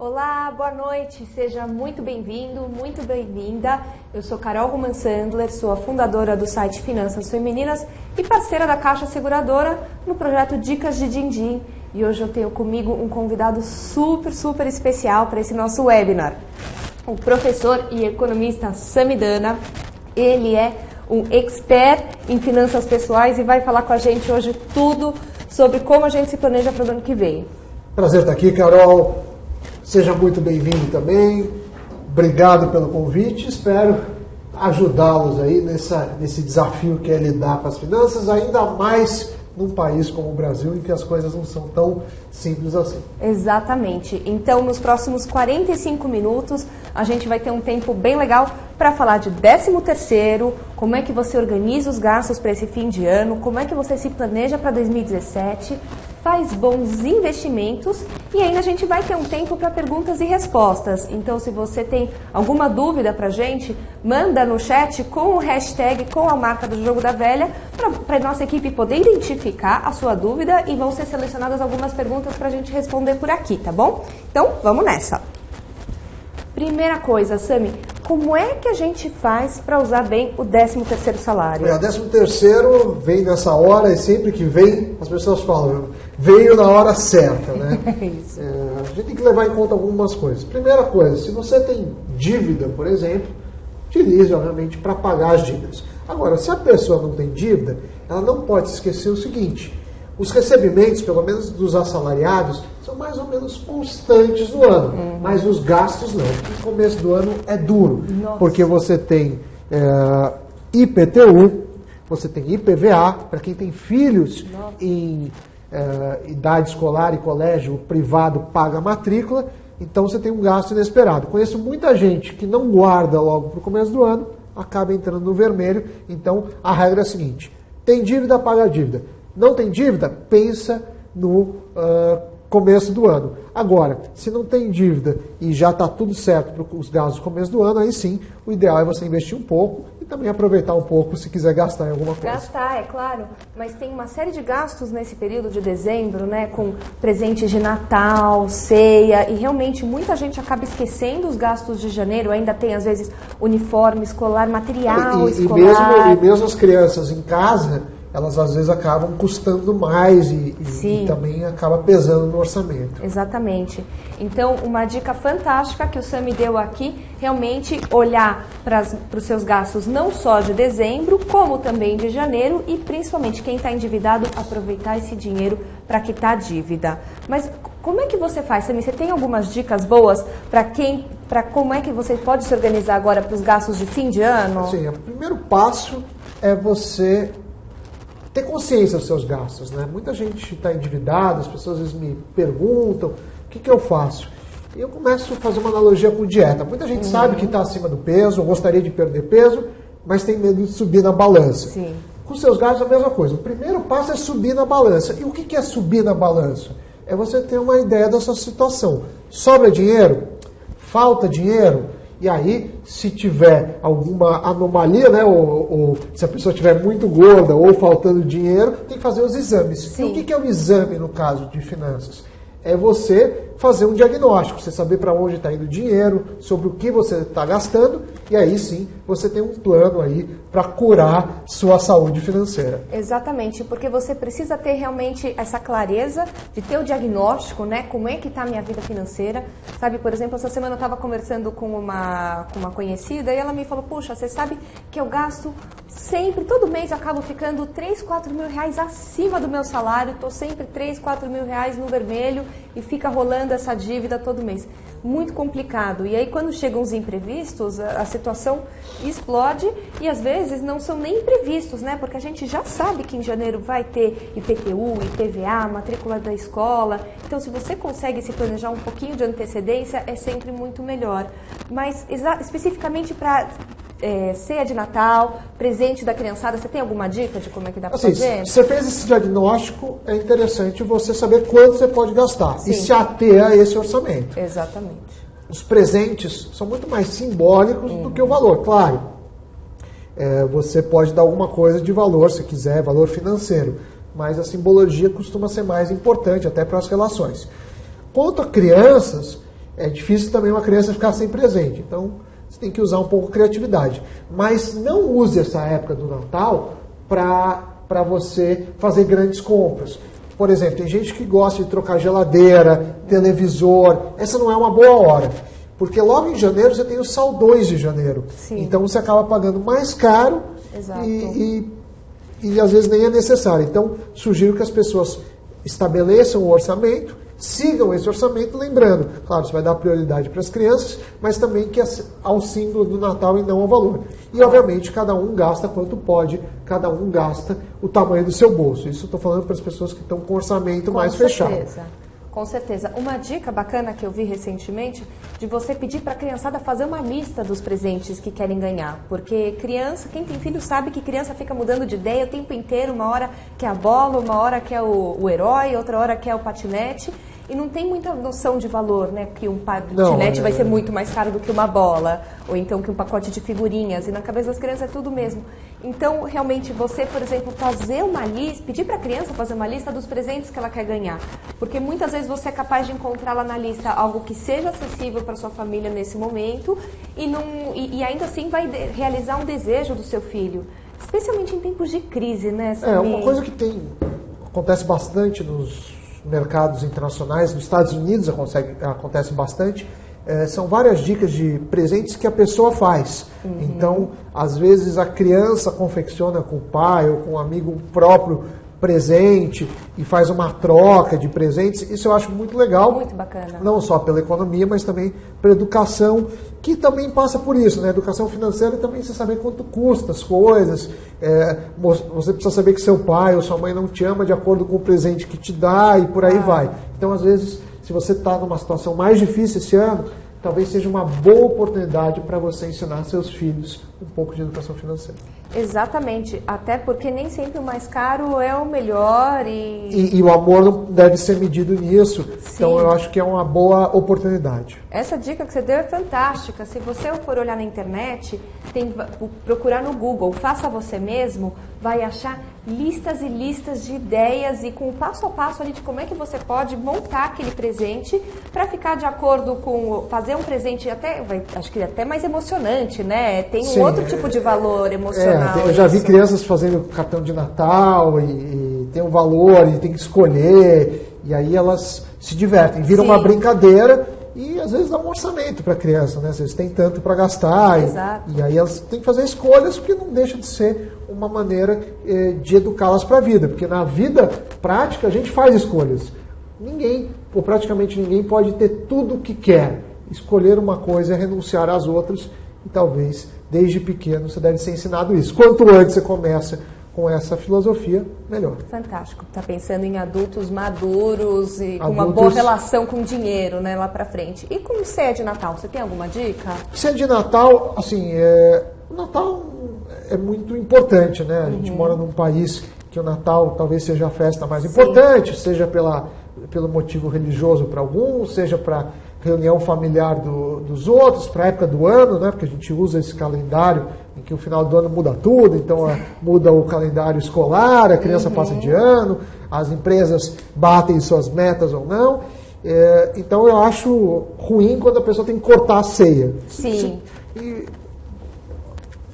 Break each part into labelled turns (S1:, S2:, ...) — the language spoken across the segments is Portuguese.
S1: Olá, boa noite, seja muito bem-vindo, muito bem-vinda. Eu sou Carol Roman Sandler, sou a fundadora do site Finanças Femininas e parceira da Caixa Seguradora no projeto Dicas de Din-Din. E hoje eu tenho comigo um convidado super especial para esse nosso webinar. O professor e economista Samidana. Ele é um expert em finanças pessoais e vai falar com a gente hoje tudo sobre como a gente se planeja para o ano que vem.
S2: Prazer estar aqui, Carol. Seja muito bem-vindo também. Obrigado pelo convite. Espero ajudá-los aí nesse desafio que é lidar com as finanças, ainda mais num país como o Brasil, em que as coisas não são tão simples assim.
S1: Exatamente. Então, nos próximos 45 minutos, a gente vai ter um tempo bem legal para falar de 13º, como é que você organiza os gastos para esse fim de ano, como é que você se planeja para 2017, faz bons investimentos e ainda a gente vai ter um tempo para perguntas e respostas. Então, se você tem alguma dúvida para a gente, manda no chat com o hashtag, com a marca do Jogo da Velha, para a nossa equipe poder identificar a sua dúvida e vão ser selecionadas algumas perguntas para a gente responder por aqui, tá bom? Então, vamos nessa. Primeira coisa, Sami, como é que a gente faz para usar bem o 13º salário?
S2: O 13º vem nessa hora e sempre que vem, as pessoas falam, veio na hora certa, né?
S1: Isso.
S2: A gente tem que levar em conta algumas coisas. Primeira coisa, se você tem dívida, por exemplo, utilize, obviamente, para pagar as dívidas. Agora, se a pessoa não tem dívida, ela não pode esquecer o seguinte: os recebimentos, pelo menos dos assalariados, são mais ou menos constantes no ano, mas os gastos não. No começo do ano é duro, porque você tem IPTU, você tem IPVA, para quem tem filhos em idade escolar e colégio privado paga a matrícula, então você tem um gasto inesperado. Conheço muita gente que não guarda logo para o começo do ano, acaba entrando no vermelho, então a regra é a seguinte: tem dívida, paga a dívida. Não tem dívida? Pensa no começo do ano. Agora, se não tem dívida e já está tudo certo para os gastos do começo do ano, aí sim, o ideal é você investir um pouco e também aproveitar um pouco se quiser gastar em alguma coisa.
S1: Gastar, é claro, mas tem uma série de gastos nesse período de dezembro, né, com presentes de Natal, ceia, e realmente muita gente acaba esquecendo os gastos de janeiro, ainda tem às vezes uniforme escolar, material escolar.
S2: E mesmo as crianças em casa, elas às vezes acabam custando mais e também acaba pesando no orçamento.
S1: Exatamente. Então, uma dica fantástica que o Sam me deu aqui, realmente olhar para os seus gastos não só de dezembro, como também de janeiro e principalmente quem está endividado, aproveitar esse dinheiro para quitar a dívida. Mas como é que você faz, Sam? Você tem algumas dicas boas para como é que você pode se organizar agora para os gastos de fim de ano?
S2: Sim, o primeiro passo é você ter consciência dos seus gastos, né? Muita gente está endividada, as pessoas às vezes me perguntam, o que eu faço? E eu começo a fazer uma analogia com dieta. Muita gente sabe que está acima do peso, ou gostaria de perder peso, mas tem medo de subir na balança.
S1: Sim.
S2: Com seus gastos é a mesma coisa. O primeiro passo é subir na balança. E o que é subir na balança? É você ter uma ideia da sua situação. Sobra dinheiro? Falta dinheiro? E aí, se tiver alguma anomalia, né, ou se a pessoa estiver muito gorda ou faltando dinheiro, tem que fazer os exames.
S1: Sim.
S2: E o que é o exame no caso de finanças? É você fazer um diagnóstico, você saber para onde está indo o dinheiro, sobre o que você está gastando, e aí sim você tem um plano aí para curar sua saúde financeira.
S1: Exatamente, porque você precisa ter realmente essa clareza de ter o diagnóstico, né? Como é que está a minha vida financeira? Sabe, por exemplo, essa semana eu estava conversando com uma conhecida e ela me falou, puxa, você sabe que eu gasto sempre, todo mês eu acabo ficando 3, 4 mil reais acima do meu salário, estou sempre 3, 4 mil reais no vermelho e fica rolando essa dívida todo mês. Muito complicado. E aí quando chegam os imprevistos, a situação explode e às vezes não são nem imprevistos, né? Porque a gente já sabe que em janeiro vai ter IPTU, IPVA, matrícula da escola. Então se você consegue se planejar um pouquinho de antecedência, é sempre muito melhor. Mas especificamente para ceia de Natal, presente da criançada, você tem alguma dica de como é que dá para fazer?
S2: Se você fez esse diagnóstico, é interessante você saber quanto você pode gastar.
S1: Sim.
S2: E se ater a esse orçamento.
S1: Exatamente.
S2: Os presentes são muito mais simbólicos do que o valor, claro. Você pode dar alguma coisa de valor, se quiser, valor financeiro. Mas a simbologia costuma ser mais importante, até para as relações. Quanto a crianças, é difícil também uma criança ficar sem presente. Então, você tem que usar um pouco de criatividade. Mas não use essa época do Natal para você fazer grandes compras. Por exemplo, tem gente que gosta de trocar geladeira, televisor. Essa não é uma boa hora. Porque logo em janeiro você tem os saldões de janeiro.
S1: Sim.
S2: Então você acaba pagando mais caro e às vezes nem é necessário. Então, sugiro que as pessoas estabeleçam o orçamento, sigam esse orçamento, lembrando, claro, você vai dar prioridade para as crianças, mas também que ao símbolo do Natal e não ao valor. E, obviamente, cada um gasta quanto pode, cada um gasta o tamanho do seu bolso. Isso eu estou falando para as pessoas que estão com orçamento mais fechado.
S1: Com certeza. Uma dica bacana que eu vi recentemente, de você pedir para a criançada fazer uma lista dos presentes que querem ganhar. Porque criança, quem tem filho sabe que criança fica mudando de ideia o tempo inteiro. Uma hora quer a bola, uma hora quer o herói, outra hora quer o patinete. E não tem muita noção de valor, né? Que um patinete vai ser muito mais caro do que uma bola. Ou então que um pacote de figurinhas. E na cabeça das crianças é tudo mesmo. Então, realmente, você, por exemplo, fazer uma lista, pedir para a criança fazer uma lista dos presentes que ela quer ganhar. Porque muitas vezes você é capaz de encontrar lá na lista algo que seja acessível para sua família nesse momento e ainda assim vai realizar um desejo do seu filho. Especialmente em tempos de crise, né?
S2: Uma coisa que acontece bastante nos mercados internacionais, nos Estados Unidos acontece bastante, são várias dicas de presentes que a pessoa faz. Então, às vezes a criança confecciona com o pai ou com um amigo próprio presente e faz uma troca de presentes. Isso eu acho muito legal.
S1: Muito bacana.
S2: Não só pela economia, mas também pela educação, que também passa por isso, né? Educação financeira também você saber quanto custa as coisas. Você precisa saber que seu pai ou sua mãe não te ama de acordo com o presente que te dá e por aí vai. Então, às vezes, se você está numa situação mais difícil esse ano, talvez seja uma boa oportunidade para você ensinar seus filhos um pouco de educação financeira.
S1: Exatamente, até porque nem sempre o mais caro é o melhor
S2: e o amor não deve ser medido nisso.
S1: Sim.
S2: Então eu acho que é uma boa oportunidade.
S1: Essa dica que você deu é fantástica. Se você for olhar na internet, procurar no Google, faça você mesmo, vai achar listas e listas de ideias e com o passo a passo ali de como é que você pode montar aquele presente para ficar de acordo com fazer um presente acho que até mais emocionante, né? Tem um outro tipo de valor emocional.
S2: Eu já vi crianças fazendo cartão de Natal e tem um valor e tem que escolher e aí elas se divertem, viram uma brincadeira e às vezes dá um orçamento para a criança, né? Vocês têm tanto para gastar e aí elas têm que fazer escolhas porque não deixa de ser uma maneira de educá-las para a vida, porque na vida prática a gente faz escolhas. Ninguém, ou praticamente ninguém, pode ter tudo o que quer. Escolher uma coisa é renunciar às outras e talvez desde pequeno você deve ser ensinado isso. Quanto antes você começa com essa filosofia, melhor.
S1: Fantástico. Está pensando em adultos maduros e com uma boa relação com dinheiro, né, lá para frente. E com ceia de Natal, você tem alguma dica?
S2: Ceia de Natal, assim, o Natal é muito importante, né? A gente mora num país que o Natal talvez seja a festa mais importante, seja pelo motivo religioso para alguns, seja para reunião familiar dos outros, para a época do ano, né? Porque a gente usa esse calendário em que o final do ano muda tudo, então muda o calendário escolar, a criança passa de ano, as empresas batem suas metas ou não. Então eu acho ruim quando a pessoa tem que cortar a ceia.
S1: Sim.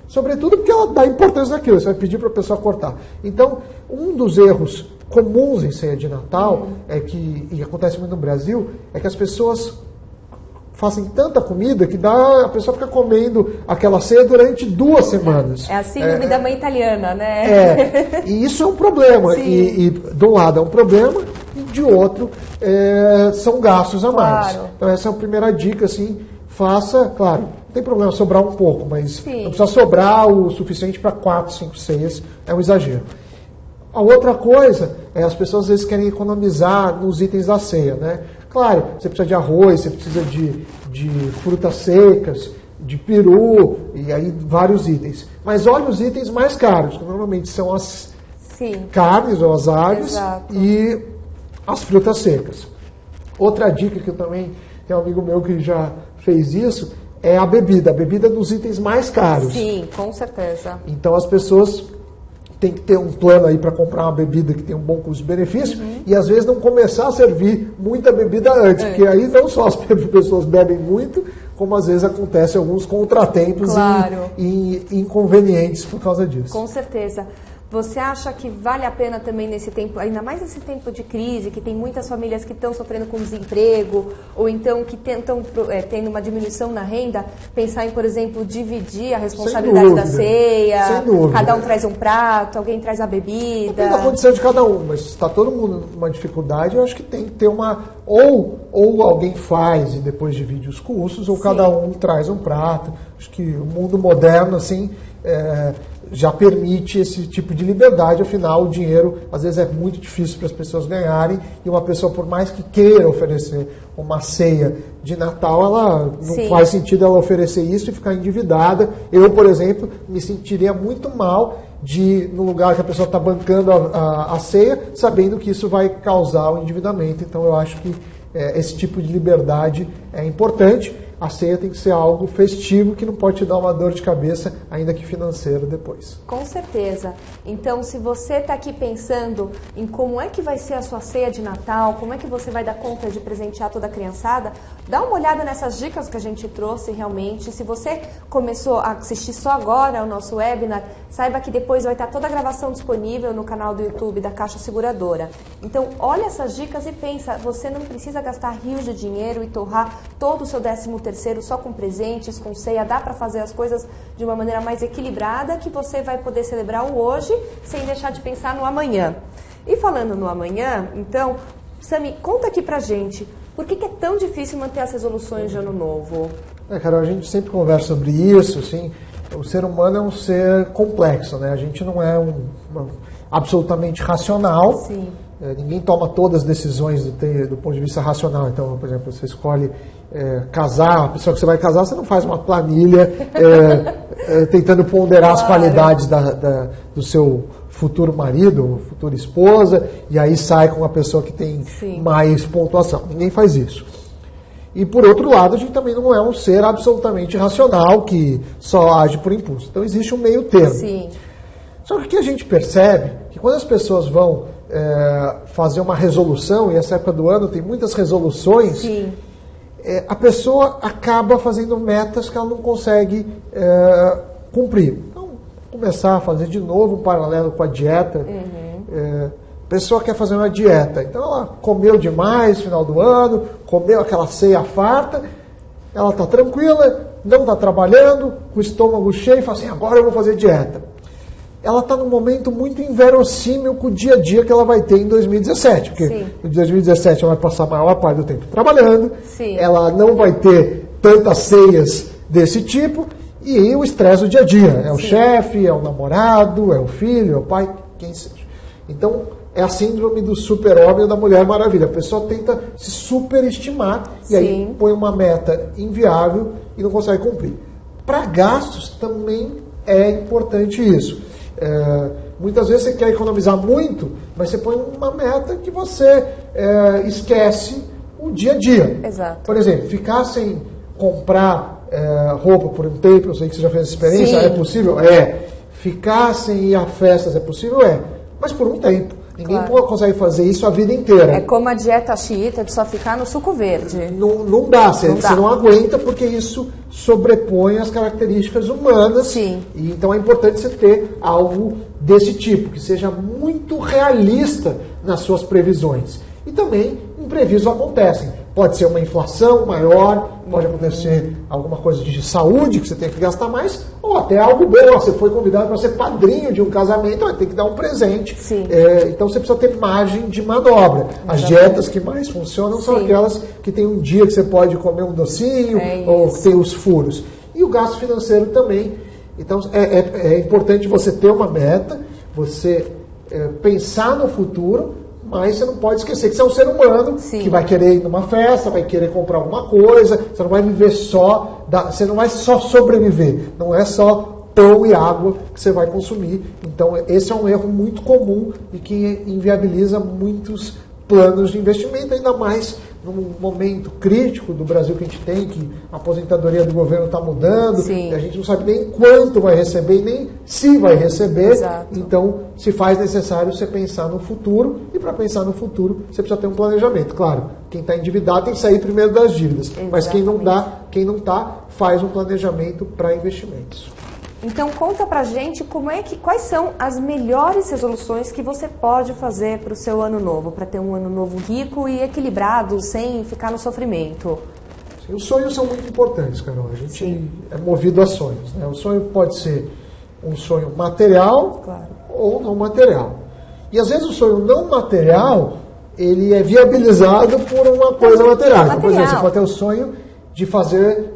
S2: Sobretudo porque ela dá importância naquilo, você vai pedir para a pessoa cortar. Então, um dos erros comuns em ceia de Natal, e acontece muito no Brasil, é que as pessoas fazem tanta comida que a pessoa fica comendo aquela ceia durante 2 semanas.
S1: É a síndrome da mãe italiana, né?
S2: E isso é um problema. E de um lado é um problema, e de outro são gastos a mais. Então essa é a primeira dica, assim, faça, claro, não tem problema sobrar um pouco, mas não precisa sobrar o suficiente para 4, 5 ceias, é um exagero. A outra coisa é as pessoas às vezes querem economizar nos itens da ceia, né? Claro, você precisa de arroz, você precisa de frutas secas, de peru, e aí vários itens. Mas olha os itens mais caros, que normalmente são as carnes ou as aves e as frutas secas. Outra dica que eu também tenho um amigo meu que já fez isso, é a bebida nos itens mais caros.
S1: Sim, com certeza.
S2: Então as pessoas tem que ter um plano aí para comprar uma bebida que tem um bom custo-benefício e às vezes não começar a servir muita bebida antes, porque aí não só as pessoas bebem muito, como às vezes acontecem alguns contratempos e inconvenientes por causa disso.
S1: Com certeza. Você acha que vale a pena também nesse tempo, ainda mais nesse tempo de crise, que tem muitas famílias que estão sofrendo com desemprego, ou então que estão tendo uma diminuição na renda, pensar em, por exemplo, dividir a responsabilidade da ceia, cada um traz um prato, alguém traz a bebida?
S2: Depende da condição de cada um, mas se está todo mundo numa dificuldade, eu acho que tem que ter uma... Ou alguém faz e depois divide os custos, ou cada um traz um prato. Acho que o mundo moderno, assim... já permite esse tipo de liberdade, afinal o dinheiro às vezes é muito difícil para as pessoas ganharem e uma pessoa, por mais que queira oferecer uma ceia de Natal, ela não faz sentido ela oferecer isso e ficar endividada. Eu, por exemplo, me sentiria muito mal de, no lugar que a pessoa está bancando a ceia, sabendo que isso vai causar o endividamento. Então eu acho que esse tipo de liberdade é importante. A ceia tem que ser algo festivo que não pode te dar uma dor de cabeça, ainda que financeira, depois.
S1: Com certeza. Então, se você está aqui pensando em como é que vai ser a sua ceia de Natal, como é que você vai dar conta de presentear toda a criançada, dá uma olhada nessas dicas que a gente trouxe realmente. Se você começou a assistir só agora o nosso webinar, saiba que depois vai estar toda a gravação disponível no canal do YouTube da Caixa Seguradora. Então, olha essas dicas e pensa, você não precisa gastar rios de dinheiro e torrar todo o seu 13º só com presentes, com ceia, dá para fazer as coisas de uma maneira mais equilibrada, que você vai poder celebrar o hoje sem deixar de pensar no amanhã. E falando no amanhã, então, Sami, conta aqui pra gente, por que é tão difícil manter as resoluções de ano novo?
S2: Carol, a gente sempre conversa sobre isso, assim, o ser humano é um ser complexo, né? A gente não é absolutamente racional.
S1: Sim.
S2: Ninguém toma todas as decisões do ponto de vista racional. Então, por exemplo, você escolhe casar, a pessoa que você vai casar, você não faz uma planilha tentando ponderar as qualidades do seu futuro marido ou futura esposa, e aí sai com uma pessoa que tem mais pontuação. Ninguém faz isso. E, por outro lado, a gente também não é um ser absolutamente racional que só age por impulso. Então, existe um meio termo.
S1: Sim.
S2: Só que o que a gente percebe que quando as pessoas vão fazer uma resolução, e essa época do ano tem muitas resoluções, a pessoa acaba fazendo metas que ela não consegue cumprir. Então, começar a fazer de novo um paralelo com a dieta. A pessoa quer fazer uma dieta, então ela comeu demais no final do ano, comeu aquela ceia farta, ela está tranquila, não está trabalhando, com o estômago cheio, e fala assim, agora eu vou fazer dieta. Ela está num momento muito inverossímil com o dia a dia que ela vai ter em 2017. Porque em 2017 ela vai passar a maior parte do tempo trabalhando, ela não vai ter tantas ceias desse tipo, e o estresse do dia a dia. É o chefe, é o namorado, é o filho, é o pai, quem seja. Então, é a síndrome do super-homem ou da Mulher Maravilha. A pessoa tenta se superestimar e aí põe uma meta inviável e não consegue cumprir. Para gastos também é importante isso. Muitas vezes você quer economizar muito, mas você põe uma meta que você esquece o dia a dia.
S1: Exato.
S2: Por exemplo, ficar sem comprar roupa por um tempo, eu sei que você já fez essa experiência, é possível? Ficar sem ir a festas é possível? Mas por um tempo. Ninguém consegue fazer isso a vida inteira. É
S1: como a dieta xiita de só ficar no suco verde.
S2: Não dá, você não aguenta, porque isso sobrepõe as características humanas.
S1: Sim.
S2: E então é importante você ter algo desse tipo, que seja muito realista nas suas previsões. E também imprevistos acontecem. Pode ser uma inflação maior, pode acontecer alguma coisa de saúde que você tem que gastar mais, ou até algo bom. Você foi convidado para ser padrinho de um casamento, vai ter que dar um presente. Então você precisa ter margem de manobra. As dietas que mais funcionam são aquelas que tem um dia que você pode comer um docinho, ou que tem os furos. E o gasto financeiro também. Então é importante você ter uma meta, você pensar no futuro, mas você não pode esquecer que você é um ser humano que vai querer ir numa festa, vai querer comprar alguma coisa, você não vai viver você não vai só sobreviver, não é só pão e água que você vai consumir. Então esse é um erro muito comum e que inviabiliza muitos planos de investimento, ainda mais num momento crítico do Brasil que a gente tem, que a aposentadoria do governo está mudando,
S1: Sim.
S2: e a gente não sabe nem quanto vai receber, nem se vai receber.
S1: Exato.
S2: Então, se faz necessário você pensar no futuro, e para pensar no futuro, você precisa ter um planejamento. Claro, quem está endividado tem que sair primeiro das dívidas, mas quem não está, faz um planejamento para investimentos.
S1: Então conta pra gente quais são as melhores resoluções que você pode fazer para o seu ano novo, para ter um ano novo rico e equilibrado, sem ficar no sofrimento.
S2: Sim, os sonhos são muito importantes, Carol. A gente é movido a sonhos, né? O sonho pode ser um sonho material, claro, ou não material. E às vezes o sonho não material, ele é viabilizado por uma coisa material. Então, por exemplo, você pode ter o sonho de fazer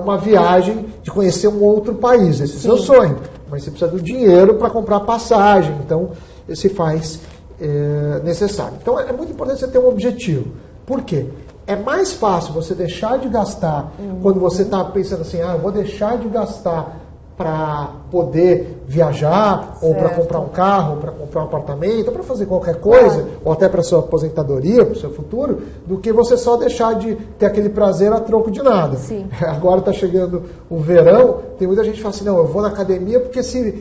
S2: uma viagem, de conhecer um outro país. Esse é o seu sonho. Mas você precisa do dinheiro para comprar passagem. Então, se faz necessário. Então, é muito importante você ter um objetivo. Por quê? É mais fácil você deixar de gastar quando você está pensando assim, eu vou deixar de gastar para poder viajar, ou para comprar um carro, ou para comprar um apartamento, ou para fazer qualquer coisa, ou até para a sua aposentadoria, para o seu futuro, do que você só deixar de ter aquele prazer a troco de nada.
S1: Sim.
S2: Agora está chegando o verão, tem muita gente que fala assim, não, eu vou na academia porque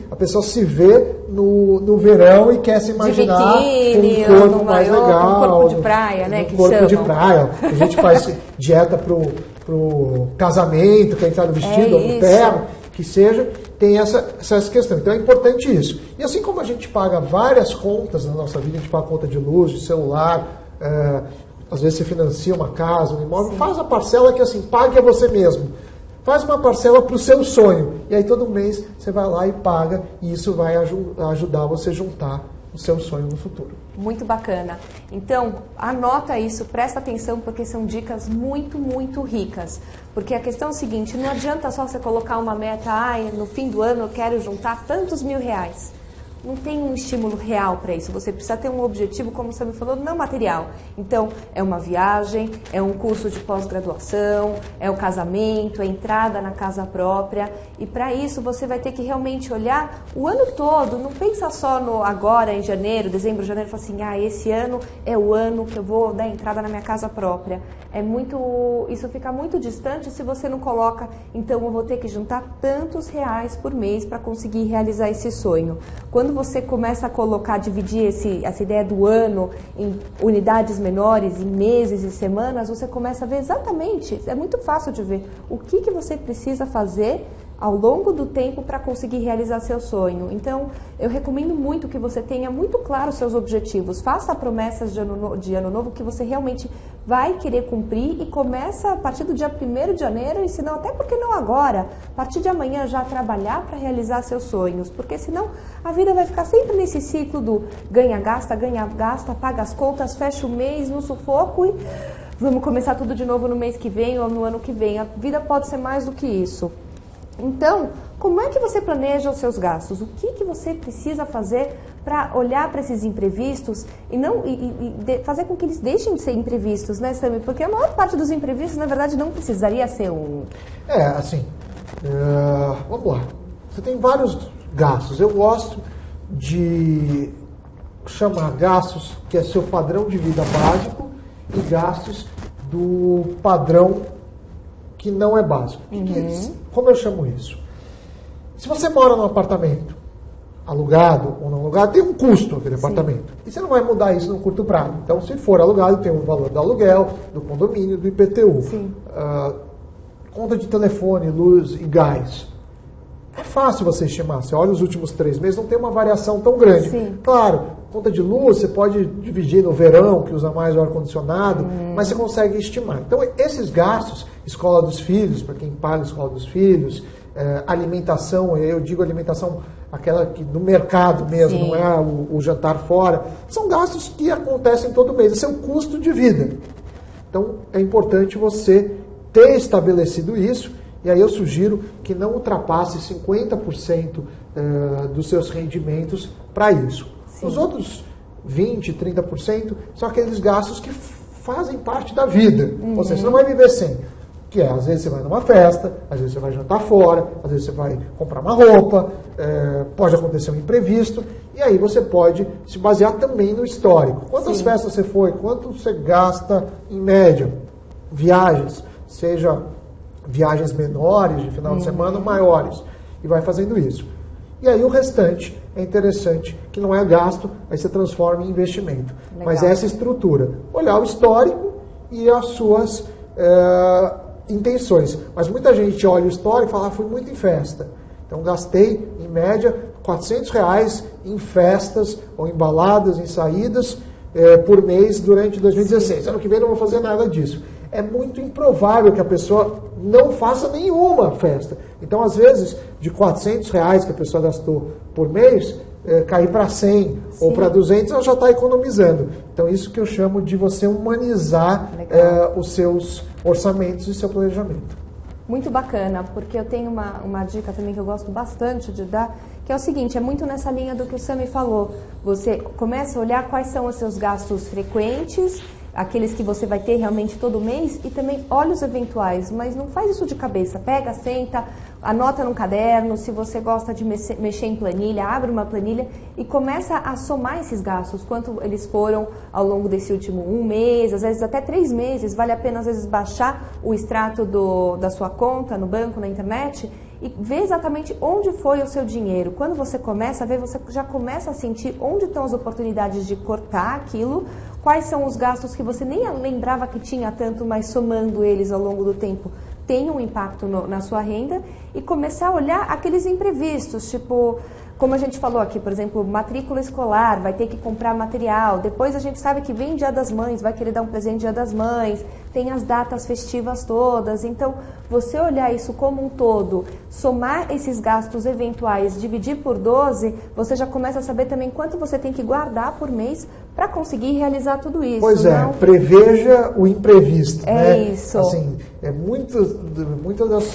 S2: a pessoa se vê no verão e quer se imaginar
S1: biquíni,
S2: com um corpo mais legal.
S1: Com um corpo de praia, né?
S2: Um corpo de praia. A gente faz dieta pro casamento, quer entrar no vestido, ou no terno, que seja, tem essa questão. Então é importante isso. E assim como a gente paga várias contas na nossa vida, a gente paga conta de luz, de celular, às vezes você financia uma casa, um imóvel, faz a parcela que assim, pague a você mesmo. Faz uma parcela para o seu sonho. E aí todo mês você vai lá e paga, e isso vai ajudar você a juntar o seu sonho no futuro.
S1: Muito bacana. Então, anota isso, presta atenção, porque são dicas muito, muito ricas. Porque a questão é a seguinte, não adianta só você colocar uma meta, no fim do ano eu quero juntar tantos R$1.000. Não tem um estímulo real para isso. Você precisa ter um objetivo, como você me falou, não material. Então, é uma viagem, é um curso de pós-graduação, é o casamento, é a entrada na casa própria. E para isso, você vai ter que realmente olhar o ano todo. Não pensa só no agora, em janeiro, dezembro, janeiro, e fala assim, esse ano é o ano que eu vou dar entrada na minha casa própria. Isso fica muito distante se você não coloca, então eu vou ter que juntar tantos reais por mês para conseguir realizar esse sonho. Quando você começa a colocar, dividir essa ideia do ano em unidades menores, em meses e semanas, você começa a ver exatamente, é muito fácil de ver, o que você precisa fazer ao longo do tempo para conseguir realizar seu sonho. Então, eu recomendo muito que você tenha muito claro os seus objetivos. Faça promessas de ano novo que você realmente vai querer cumprir e começa a partir do dia 1º de janeiro, e se não, até porque não agora, a partir de amanhã já trabalhar para realizar seus sonhos, porque senão a vida vai ficar sempre nesse ciclo do ganha, gasta, paga as contas, fecha o mês no sufoco e vamos começar tudo de novo no mês que vem ou no ano que vem. A vida pode ser mais do que isso. Então, como é que você planeja os seus gastos? O que você precisa fazer para olhar para esses imprevistos e fazer com que eles deixem de ser imprevistos, né, Sami? Porque a maior parte dos imprevistos, na verdade, não precisaria ser um...
S2: Vamos lá. Você tem vários gastos. Eu gosto de chamar gastos que é seu padrão de vida básico e gastos do padrão que não é básico. Como eu chamo isso? Se você mora num apartamento alugado ou não alugado, tem um custo aquele apartamento. E você não vai mudar isso no curto prazo. Então, se for alugado, tem o valor do aluguel, do condomínio, do IPTU. Conta de telefone, luz e gás. É fácil você estimar. Você olha os últimos 3 meses, não tem uma variação tão grande. Claro, conta de luz, você pode dividir no verão, que usa mais o ar-condicionado, mas você consegue estimar. Então, esses gastos, escola dos filhos, para quem paga a escola dos filhos, alimentação, eu digo alimentação, aquela que no mercado mesmo, não é o jantar fora, são gastos que acontecem todo mês. Esse é o custo de vida. Então, é importante você ter estabelecido isso, e aí eu sugiro que não ultrapasse 50% dos seus rendimentos para isso. Os outros 20%, 30% são aqueles gastos que fazem parte da vida. Ou seja, você não vai viver sem. Que é, às vezes você vai numa festa, às vezes você vai jantar fora, às vezes você vai comprar uma roupa, pode acontecer um imprevisto, e aí você pode se basear também no histórico. Quantas
S1: Sim.
S2: festas você foi? Quanto você gasta em média? Viagens, seja viagens menores de final de semana ou maiores, e vai fazendo isso. E aí o restante é interessante, que não é gasto, aí você transforma em investimento.
S1: Legal.
S2: Mas essa estrutura, olhar o histórico e as suas intenções. Mas muita gente olha o histórico e fala, fui muito em festa. Então gastei, em média, R$400 em festas, ou em baladas, em saídas, por mês durante 2016. Ano que vem não vou fazer nada disso. É muito improvável que a pessoa não faça nenhuma festa. Então, às vezes, de R$400 que a pessoa gastou por mês, cair para 100 ou para 200, ela já está economizando. Então, isso que eu chamo de você humanizar os seus orçamentos e seu planejamento.
S1: Muito bacana, porque eu tenho uma dica também que eu gosto bastante de dar, que é o seguinte, é muito nessa linha do que o Sami falou. Você começa a olhar quais são os seus gastos frequentes, aqueles que você vai ter realmente todo mês, e também olha os eventuais, mas não faz isso de cabeça. Pega, senta, anota num caderno, se você gosta de mexer em planilha, abre uma planilha e começa a somar esses gastos, quanto eles foram ao longo desse último 1 mês, às vezes até 3 meses. Vale a pena às vezes baixar o extrato da sua conta no banco, na internet, e ver exatamente onde foi o seu dinheiro. Quando você começa a ver, você já começa a sentir onde estão as oportunidades de cortar aquilo, quais são os gastos que você nem lembrava que tinha tanto, mas somando eles ao longo do tempo tem um impacto na sua renda, e começar a olhar aqueles imprevistos, tipo, como a gente falou aqui, por exemplo, matrícula escolar, vai ter que comprar material, depois a gente sabe que vem Dia das Mães, vai querer dar um presente Dia das Mães, tem as datas festivas todas. Então, você olhar isso como um todo, somar esses gastos eventuais, dividir por 12, você já começa a saber também quanto você tem que guardar por mês para conseguir realizar tudo isso.
S2: Pois é, preveja o imprevisto.
S1: Isso.
S2: Assim, muitos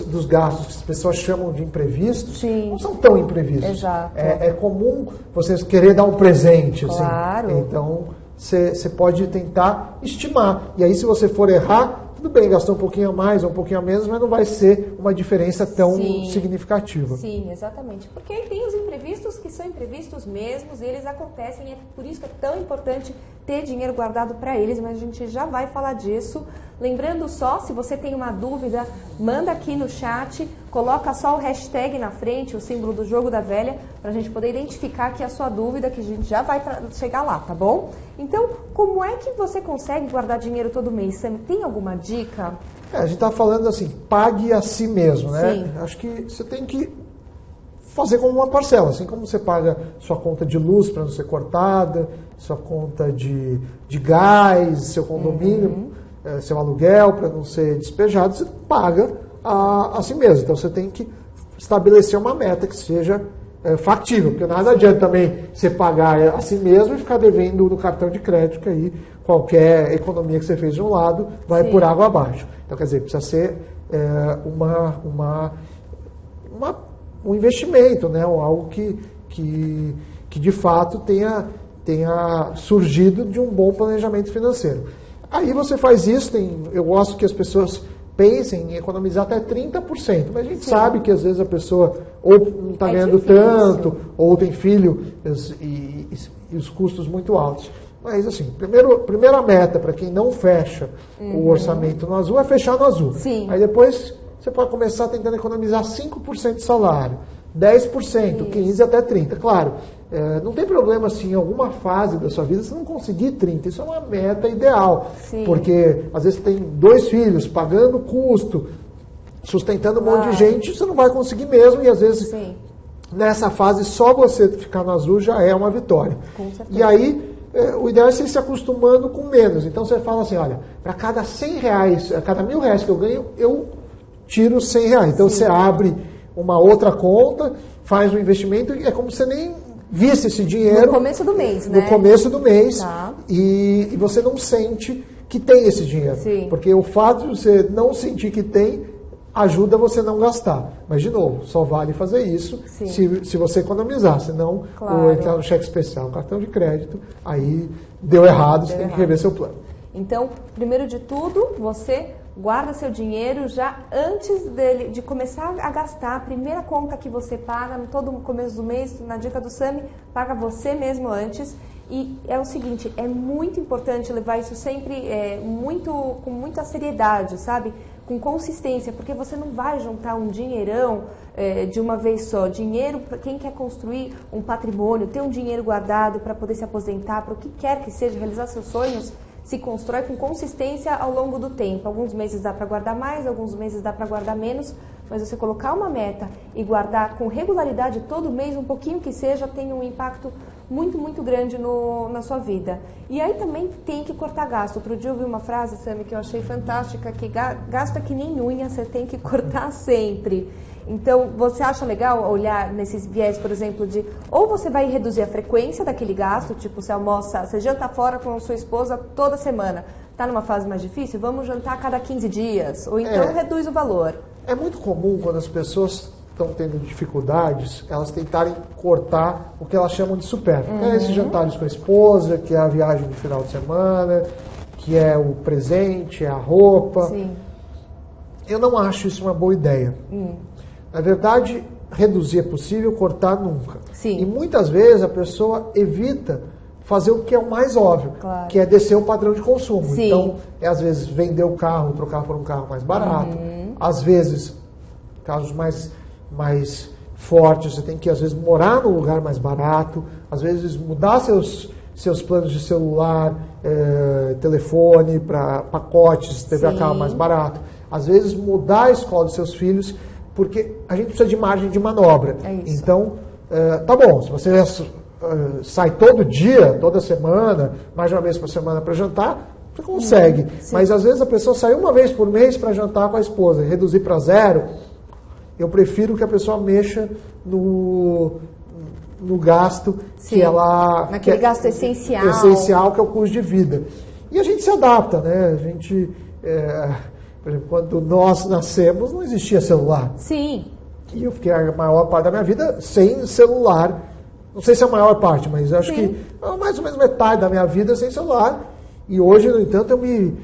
S2: dos gastos que as pessoas chamam de imprevistos não são tão imprevistos.
S1: Exato.
S2: É comum vocês querer dar um presente.
S1: Claro.
S2: Assim. Então, você pode tentar estimar. E aí, se você for errar, tudo bem, gastou um pouquinho a mais ou um pouquinho a menos, mas não vai ser uma diferença tão significativa.
S1: Sim, exatamente. Porque aí tem os imprevistos que são imprevistos mesmos, e eles acontecem, e é por isso que é tão importante ter dinheiro guardado para eles, mas a gente já vai falar disso. Lembrando só, se você tem uma dúvida, manda aqui no chat, coloca só o hashtag na frente, o símbolo do jogo da velha, para a gente poder identificar aqui a sua dúvida, que a gente já vai chegar lá, tá bom? Então, como é que você consegue guardar dinheiro todo mês? Sam, tem alguma dica?
S2: A gente está falando assim, pague a si mesmo, né?
S1: Sim.
S2: Acho que você tem que fazer como uma parcela, assim como você paga sua conta de luz para não ser cortada, sua conta de gás, seu condomínio, seu aluguel para não ser despejado, você paga a si mesmo. Então você tem que estabelecer uma meta que seja factível, porque nada adianta também você pagar a si mesmo e ficar devendo no cartão de crédito, que aí qualquer economia que você fez de um lado vai por água abaixo. Então, quer dizer, precisa ser um investimento, né? Algo que de fato tenha surgido de um bom planejamento financeiro. Aí você faz isso, eu gosto que as pessoas pensem em economizar até 30%, mas a gente sabe que às vezes a pessoa ou não está ganhando tanto, ou tem filho e os custos muito altos. Mas assim, primeira meta para quem não fecha o orçamento no azul é fechar no azul.
S1: Sim.
S2: Aí depois você pode começar tentando economizar 5% de salário, 10%, 15% até 30%. Claro, não tem problema se em alguma fase da sua vida você não conseguir 30%. Isso é uma meta ideal.
S1: Sim.
S2: Porque às vezes tem 2 filhos, pagando custo, sustentando um monte de gente, você não vai conseguir mesmo. E às vezes nessa fase só você ficar no azul já é uma vitória.
S1: Com certeza.
S2: E aí o ideal é você ir se acostumando com menos. Então você fala assim, olha, para cada R$100, a cada R$1.000 que eu ganho, eu tiro R$100. Então você abre uma outra conta, faz um investimento, e é como se você nem visse esse dinheiro.
S1: No começo do mês, né?
S2: No começo do mês.
S1: Tá.
S2: E você não sente que tem esse dinheiro.
S1: Sim.
S2: Porque o fato de você não sentir que tem, ajuda você a não gastar. Mas, de novo, só vale fazer isso se você economizar. Senão, ou entrar no cheque especial, cartão de crédito, aí deu errado, você tem que rever seu plano.
S1: Então, primeiro de tudo, você guarda seu dinheiro já antes de começar a gastar. A primeira conta que você paga, no todo começo do mês, na dica do Sami, paga você mesmo antes. E é o seguinte, é muito importante levar isso sempre com muita seriedade, sabe? Com consistência, porque você não vai juntar um dinheirão de uma vez só. Dinheiro, para quem quer construir um patrimônio, ter um dinheiro guardado para poder se aposentar, para o que quer que seja, realizar seus sonhos, se constrói com consistência ao longo do tempo. Alguns meses dá para guardar mais, alguns meses dá para guardar menos, mas você colocar uma meta e guardar com regularidade todo mês, um pouquinho que seja, tem um impacto muito, muito grande na sua vida. E aí também tem que cortar gasto. Outro dia eu vi uma frase, Sami, que eu achei fantástica, que gasto é que nem unha, você tem que cortar sempre. Então, você acha legal olhar nesses viés, por exemplo, de ou você vai reduzir a frequência daquele gasto, tipo, você janta fora com a sua esposa toda semana, está numa fase mais difícil, vamos jantar a cada 15 dias, ou então reduz o valor.
S2: É muito comum quando as pessoas estão tendo dificuldades, elas tentarem cortar o que elas chamam de supérfluo. Que é esses jantares com a esposa, que é a viagem de final de semana, que é o presente, é a roupa.
S1: Sim.
S2: Eu não acho isso uma boa ideia. Na verdade, reduzir é possível, cortar nunca.
S1: Sim.
S2: E muitas vezes a pessoa evita fazer o que é o mais óbvio,
S1: claro,
S2: que é descer o padrão de consumo.
S1: Sim.
S2: Então, às vezes vender o carro, trocar por um carro mais barato. Às vezes, casos mais fortes, você tem que às vezes morar num lugar mais barato, às vezes mudar seus planos de celular, telefone para pacotes, TV a cabo mais barato. Às vezes mudar a escola dos seus filhos, porque a gente precisa de margem de manobra.
S1: É isso.
S2: Então, tá bom, se você sai todo dia, toda semana, mais de uma vez por semana para jantar, você consegue. Mas às vezes a pessoa sai uma vez por mês para jantar com a esposa e reduzir para zero. Eu prefiro que a pessoa mexa no gasto que ela...
S1: Naquele gasto essencial.
S2: Essencial, que é o custo de vida. E a gente se adapta, né? A gente... por exemplo, quando nós nascemos, não existia celular.
S1: Sim.
S2: E eu fiquei a maior parte da minha vida sem celular. Não sei se é a maior parte, mas acho que mais ou menos metade da minha vida sem celular. E hoje, no entanto, eu me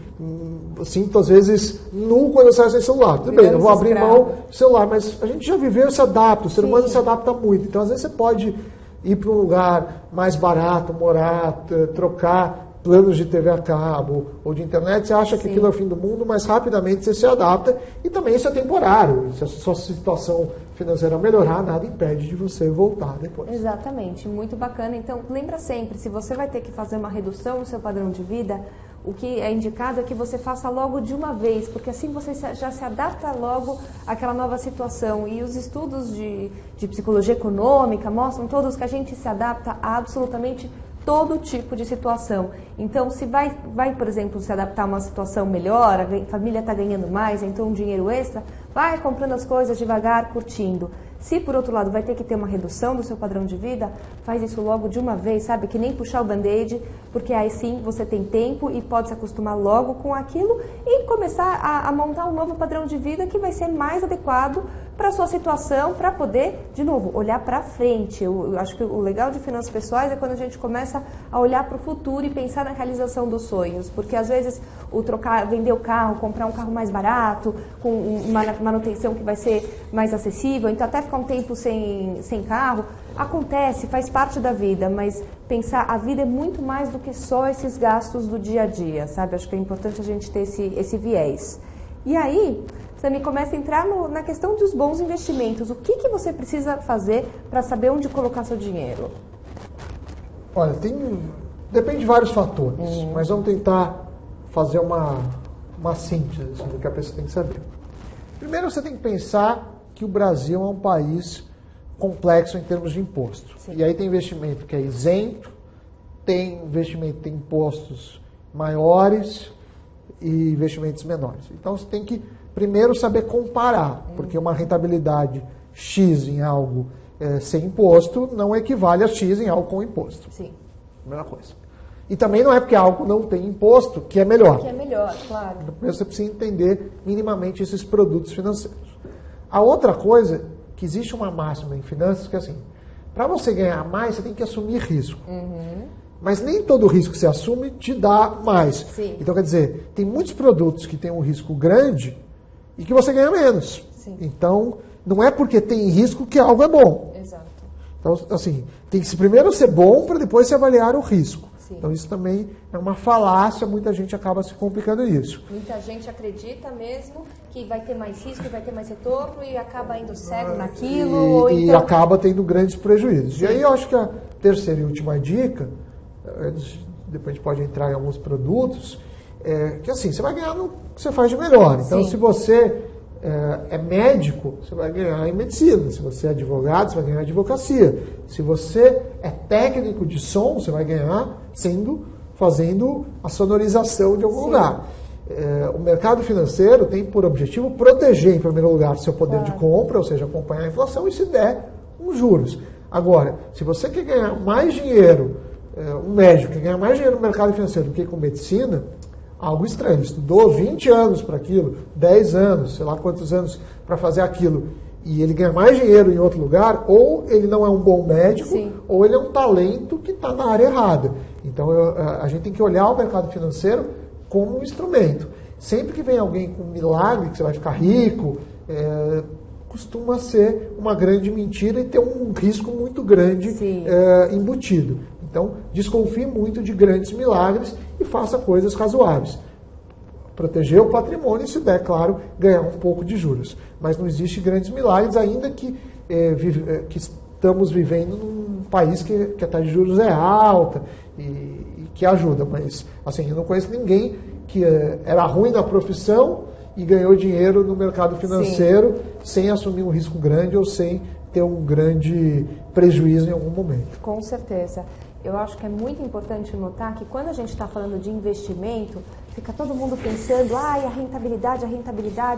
S2: sinto, às vezes, nu quando eu saio sem celular. Tudo bem, eu vou abrir mão do celular, mas a gente já viveu e se adapta. O ser humano se adapta muito. Então, às vezes, você pode ir para um lugar mais barato, morar, trocar planos de TV a cabo ou de internet, você acha que aquilo é o fim do mundo, mas rapidamente você se adapta e também isso é temporário. Se a sua situação financeira melhorar, nada impede de você voltar depois.
S1: Exatamente, muito bacana. Então, lembra sempre, se você vai ter que fazer uma redução no seu padrão de vida, o que é indicado é que você faça logo de uma vez, porque assim você já se adapta logo àquela nova situação. E os estudos de psicologia econômica mostram todos que a gente se adapta a absolutamente todo tipo de situação. Então, se vai, por exemplo, se adaptar a uma situação melhor, a família está ganhando mais, então um dinheiro extra, vai comprando as coisas devagar, curtindo. Se, por outro lado, vai ter que ter uma redução do seu padrão de vida, faz isso logo de uma vez, sabe? Que nem puxar o band-aid, porque aí sim você tem tempo e pode se acostumar logo com aquilo e começar a montar um novo padrão de vida que vai ser mais adequado para a sua situação, para poder, de novo, olhar para frente. Eu acho que o legal de finanças pessoais é quando a gente começa a olhar para o futuro e pensar na realização dos sonhos, porque às vezes vender o carro, comprar um carro mais barato, com uma manutenção que vai ser mais acessível, então até ficar um tempo sem carro, acontece, faz parte da vida, mas pensar, a vida é muito mais do que só esses gastos do dia a dia, sabe? Acho que é importante a gente ter esse viés. E aí, você me começa a entrar na questão dos bons investimentos. O que você precisa fazer para saber onde colocar seu dinheiro?
S2: Olha, depende de vários fatores, mas vamos tentar fazer uma síntese do que a pessoa tem que saber. Primeiro, você tem que pensar que o Brasil é um país complexo em termos de imposto. Sim. E aí tem investimento que é isento, tem investimento que tem impostos maiores e investimentos menores. Então você tem que primeiro saber comparar, porque uma rentabilidade X em algo sem imposto não equivale a X em algo com imposto.
S1: Sim.
S2: Primeira coisa. E também não é porque algo não tem imposto que é melhor.
S1: Que é melhor, claro.
S2: Então, primeiro você precisa entender minimamente esses produtos financeiros. A outra coisa, que existe uma máxima em finanças, que é assim, para você ganhar mais, você tem que assumir risco. Mas nem todo risco que você assume te dá mais.
S1: Sim.
S2: Então, quer dizer, tem muitos produtos que têm um risco grande e que você ganha menos.
S1: Sim.
S2: Então, não é porque tem risco que algo é bom.
S1: Exato.
S2: Então, assim, tem que primeiro ser bom para depois se avaliar o risco.
S1: Sim.
S2: Então, isso também é uma falácia, muita gente acaba se complicando isso.
S1: Muita gente acredita mesmo que vai ter mais risco, vai ter mais retorno e acaba indo cego naquilo.
S2: E
S1: então...
S2: acaba tendo grandes prejuízos.
S1: Sim.
S2: E aí eu acho que a terceira e última dica, depois a gente pode entrar em alguns produtos, que assim, você vai ganhar no que você faz de melhor. Então,
S1: Sim.
S2: se você é médico, você vai ganhar em medicina. Se você é advogado, você vai ganhar em advocacia. Se você é técnico de som, você vai ganhar fazendo a sonorização de algum
S1: Sim.
S2: lugar. O mercado financeiro tem por objetivo proteger, em primeiro lugar, seu poder de compra, ou seja, acompanhar a inflação e, se der, os juros. Agora, se você quer ganhar mais dinheiro, um médico quer ganhar mais dinheiro no mercado financeiro do que com medicina, algo estranho. Ele estudou 20 anos para aquilo, 10 anos, sei lá quantos anos para fazer aquilo, e ele ganha mais dinheiro em outro lugar, ou ele não é um bom médico,
S1: Sim.
S2: ou ele é um talento que está na área errada. Então, a gente tem que olhar o mercado financeiro como um instrumento. Sempre que vem alguém com um milagre, que você vai ficar rico, costuma ser uma grande mentira e ter um risco muito grande embutido. Então, desconfie muito de grandes milagres e faça coisas razoáveis. Proteger o patrimônio e, se der, claro, ganhar um pouco de juros. Mas não existe grandes milagres, ainda que estamos vivendo num país que a taxa de juros é alta e que ajuda. Mas, assim, eu não conheço ninguém que era ruim na profissão e ganhou dinheiro no mercado financeiro sem assumir um risco grande ou sem ter um grande prejuízo em algum momento.
S1: Com certeza. Eu acho que é muito importante notar que quando a gente está falando de investimento, fica todo mundo pensando, a rentabilidade,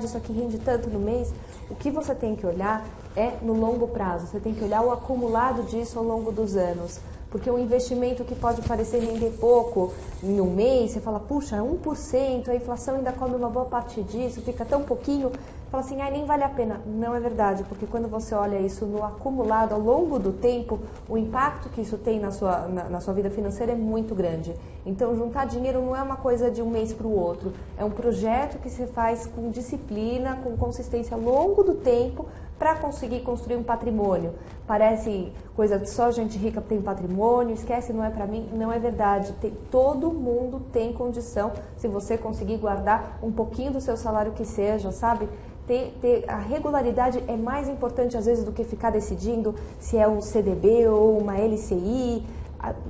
S1: isso aqui rende tanto no mês. O que você tem que olhar é no longo prazo, você tem que olhar o acumulado disso ao longo dos anos. Porque um investimento que pode parecer render pouco em um mês, você fala, puxa, 1%, a inflação ainda come uma boa parte disso, fica tão pouquinho, fala assim, nem vale a pena. Não é verdade, porque quando você olha isso no acumulado ao longo do tempo, o impacto que isso tem na sua vida financeira é muito grande. Então, juntar dinheiro não é uma coisa de um mês para o outro, é um projeto que se faz com disciplina, com consistência ao longo do tempo, para conseguir construir um patrimônio. Parece coisa de só gente rica tem patrimônio, esquece, não é para mim. Não é verdade. Todo mundo tem condição, se você conseguir guardar um pouquinho do seu salário que seja, sabe? A regularidade é mais importante às vezes do que ficar decidindo se é um CDB ou uma LCI.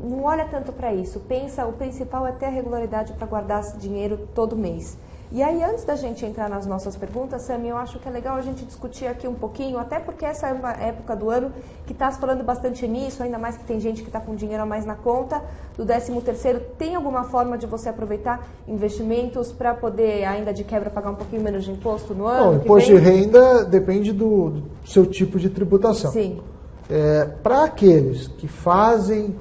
S1: Não olha tanto para isso. Pensa, o principal é ter a regularidade para guardar dinheiro todo mês. E aí, antes da gente entrar nas nossas perguntas, Sami, eu acho que é legal a gente discutir aqui um pouquinho, até porque essa é uma época do ano que está se falando bastante nisso, ainda mais que tem gente que está com dinheiro a mais na conta, do 13º. Tem alguma forma de você aproveitar investimentos para poder, ainda de quebra, pagar um pouquinho menos de imposto no ano?
S2: Não, imposto de renda depende do seu tipo de tributação.
S1: Sim.
S2: Para aqueles que fazem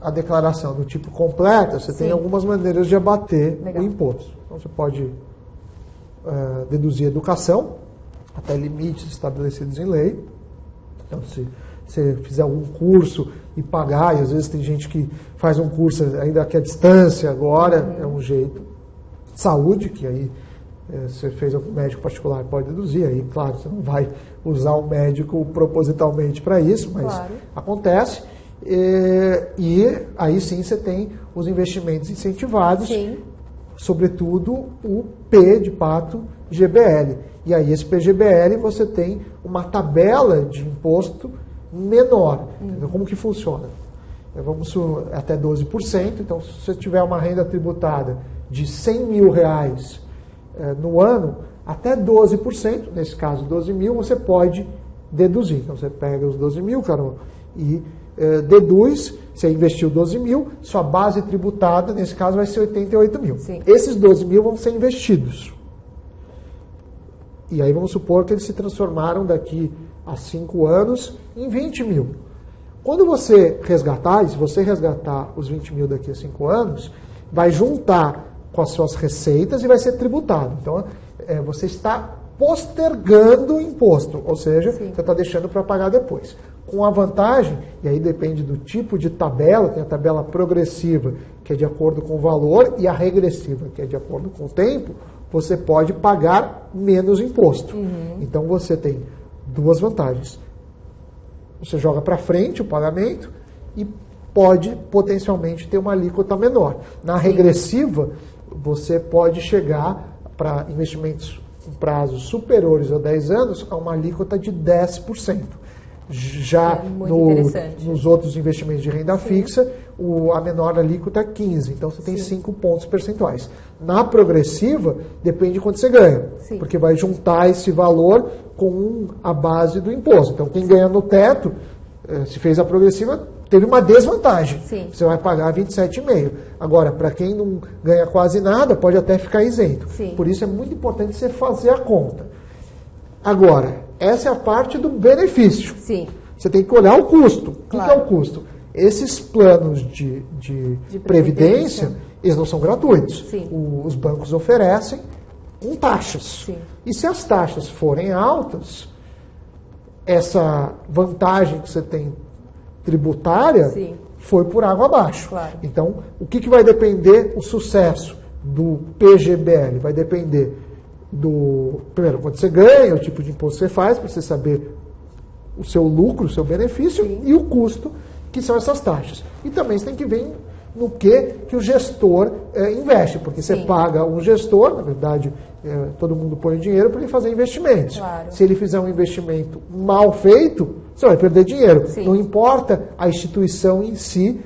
S2: a declaração do tipo completa, você tem algumas maneiras de abater o imposto. Então, você pode deduzir educação, até limites estabelecidos em lei. Então, se você fizer algum curso e pagar, e às vezes tem gente que faz um curso ainda que à distância agora, é um jeito. Saúde, que aí você fez algum médico particular, pode deduzir. Aí, claro, você não vai usar um médico propositalmente para isso, mas acontece. E aí sim você tem os investimentos incentivados, sobretudo o P de pato GBL. E aí esse PGBL você tem uma tabela de imposto menor. Então, como que funciona? Vamos até 12%. Então, se você tiver uma renda tributada de R$100 mil no ano, até 12%, nesse caso 12 mil, você pode deduzir. Então, você pega os 12 mil, Carol, e deduz, você investiu 12 mil, sua base tributada, nesse caso, vai ser 88 mil.
S1: Sim.
S2: Esses 12 mil vão ser investidos. E aí vamos supor que eles se transformaram daqui a 5 anos em 20 mil. Quando você resgatar, e se você resgatar os 20 mil daqui a 5 anos, vai juntar com as suas receitas e vai ser tributado. Então, você está postergando o imposto, ou seja, você está deixando para pagar depois. com a vantagem, e aí depende do tipo de tabela, tem a tabela progressiva, que é de acordo com o valor, e a regressiva, que é de acordo com o tempo, você pode pagar menos imposto. Então você tem duas vantagens. Você joga para frente o pagamento e pode potencialmente ter uma alíquota menor. Na regressiva, você pode chegar para investimentos em prazos superiores a 10 anos a uma alíquota de 10%. Já nos outros investimentos de renda fixa, a menor alíquota é 15%. Então você tem 5 pontos percentuais. Na progressiva, depende de quanto você ganha. Porque vai juntar esse valor com a base do imposto. Então quem ganha no teto, se fez a progressiva, teve uma desvantagem. Você vai pagar 27,5%. Agora, para quem não ganha quase nada, pode até ficar isento. Por isso é muito importante você fazer a conta. Agora, essa é a parte do benefício. Você tem que olhar o custo. O que é o custo? Esses planos de previdência, eles não são gratuitos. Os bancos oferecem com taxas. E se as taxas forem altas, essa vantagem que você tem tributária foi por água abaixo. Então, o que vai depender o sucesso do PGBL? Vai depender primeiro, quanto você ganha, o tipo de imposto que você faz, para você saber o seu lucro, o seu benefício, e o custo, que são essas taxas. E também você tem que ver no que o gestor investe, porque você paga um gestor, na verdade, todo mundo põe dinheiro para ele fazer investimentos. Se ele fizer um investimento mal feito, você vai perder dinheiro. Não importa a instituição em si,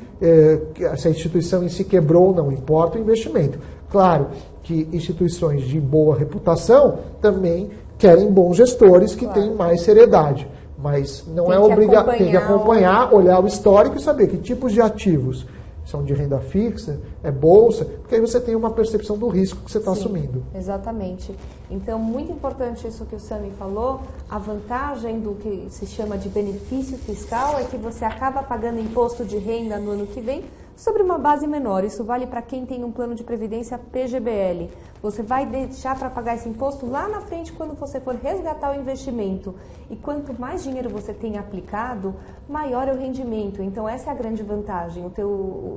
S2: se a instituição em si quebrou ou não, importa o investimento. Claro que instituições de boa reputação também querem bons gestores que têm mais seriedade. Mas não é obrigado, tem que acompanhar, olhar o histórico e saber que tipos de ativos são de renda fixa, é bolsa, porque aí você tem uma percepção do risco que você está assumindo.
S1: Exatamente. Então, muito importante isso que o Sami falou, a vantagem do que se chama de benefício fiscal é que você acaba pagando imposto de renda no ano que vem sobre uma base menor. Isso vale para quem tem um plano de previdência PGBL. Você vai deixar para pagar esse imposto lá na frente quando você for resgatar o investimento. E quanto mais dinheiro você tem aplicado, maior é o rendimento. Então essa é a grande vantagem.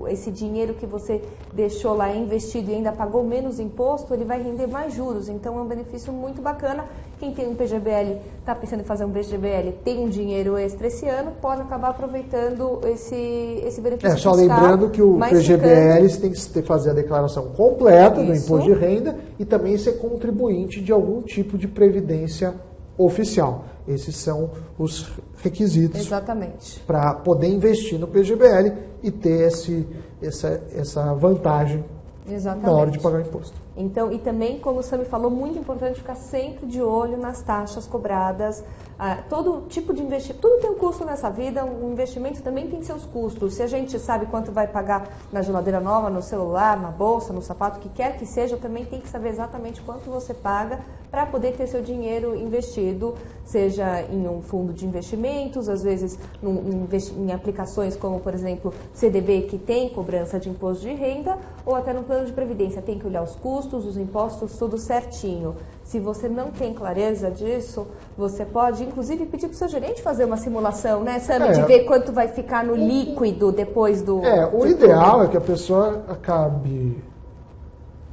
S1: Esse dinheiro que você deixou lá investido e ainda pagou menos imposto, ele vai render mais juros. Então é um benefício muito bacana. Quem tem um PGBL, está pensando em fazer um PGBL, tem um dinheiro extra esse ano, pode acabar aproveitando esse benefício
S2: fiscal. Só lembrando que o PGBL você tem que fazer a declaração completa do imposto de renda e também ser contribuinte de algum tipo de previdência oficial. Esses são os requisitos para poder investir no PGBL e ter essa vantagem na hora de pagar o imposto.
S1: Então, e também, como o Sami falou, muito importante ficar sempre de olho nas taxas cobradas. Todo tipo de investimento, tudo tem um custo nessa vida, um investimento também tem seus custos. Se a gente sabe quanto vai pagar na geladeira nova, no celular, na bolsa, no sapato, o que quer que seja, também tem que saber exatamente quanto você paga para poder ter seu dinheiro investido, seja em um fundo de investimentos, às vezes em aplicações como, por exemplo, CDB, que tem cobrança de imposto de renda, ou até no plano de previdência. Tem que olhar os custos, os impostos, tudo certinho. Se você não tem clareza disso, você pode, inclusive, pedir para o seu gerente fazer uma simulação, né, Sami, de ver quanto vai ficar no líquido depois do...
S2: O ideal é que a pessoa acabe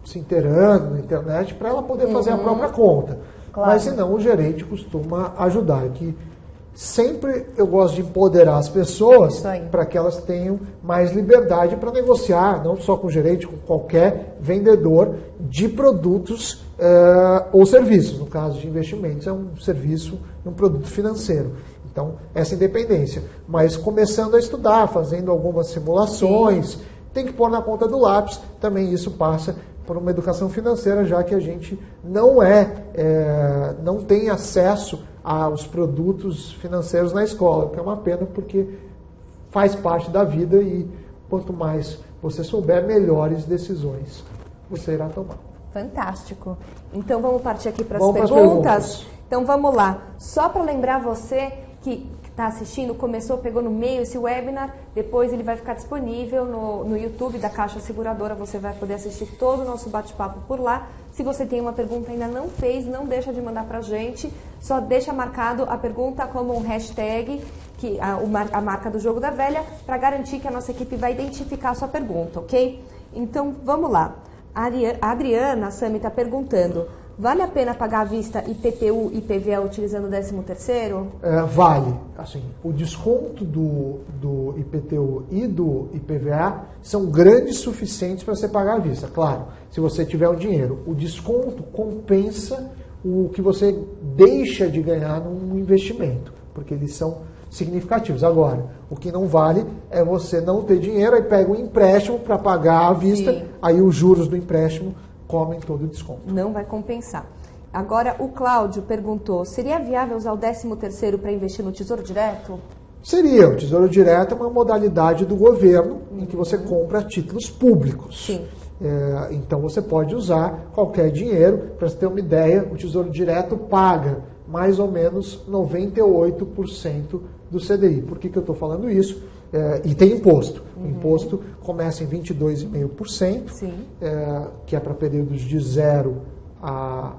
S2: se inteirando na internet para ela poder fazer a própria conta. Mas, senão, o gerente costuma ajudar. Que sempre eu gosto de empoderar as pessoas para que elas tenham mais liberdade para negociar, não só com o gerente, com qualquer vendedor de produtos ou serviços. No caso de investimentos, é um serviço, um produto financeiro. Então, essa independência. Mas começando a estudar, fazendo algumas simulações, tem que pôr na ponta do lápis. Também isso passa por uma educação financeira, já que a gente não tem acesso aos produtos financeiros na escola, o que é uma pena, porque faz parte da vida e quanto mais você souber, melhores decisões você irá tomar.
S1: Fantástico. Então vamos partir aqui para as perguntas. Então vamos lá. Só para lembrar você que está assistindo, pegou no meio esse webinar, depois ele vai ficar disponível no YouTube da Caixa Seguradora, você vai poder assistir todo o nosso bate-papo por lá. Se você tem uma pergunta e ainda não fez, não deixa de mandar para a gente. só deixa marcado a pergunta como um hashtag, a marca do Jogo da Velha, para garantir que a nossa equipe vai identificar a sua pergunta, ok? Então, vamos lá. A Adriana Sami está perguntando, vale a pena pagar à vista IPTU e IPVA utilizando o 13º?
S2: Vale. Assim, o desconto do IPTU e do IPVA são grandes suficientes para você pagar à vista. Claro, se você tiver o dinheiro. O desconto compensa o que você deixa de ganhar num investimento, porque eles são significativos. Agora, o que não vale é você não ter dinheiro, aí pega um empréstimo para pagar à vista, sim, aí os juros do empréstimo comem todo o desconto.
S1: Não vai compensar. Agora, o Cláudio perguntou, seria viável usar o 13º para investir no Tesouro Direto?
S2: Seria. O Tesouro Direto é uma modalidade do governo em que você compra títulos públicos.
S1: Sim.
S2: Então você pode usar qualquer dinheiro. Para você ter uma ideia, o Tesouro Direto paga mais ou menos 98% do CDI. Por que eu estou falando isso? E tem imposto. O imposto começa em 22,5%, que é para períodos de 0 a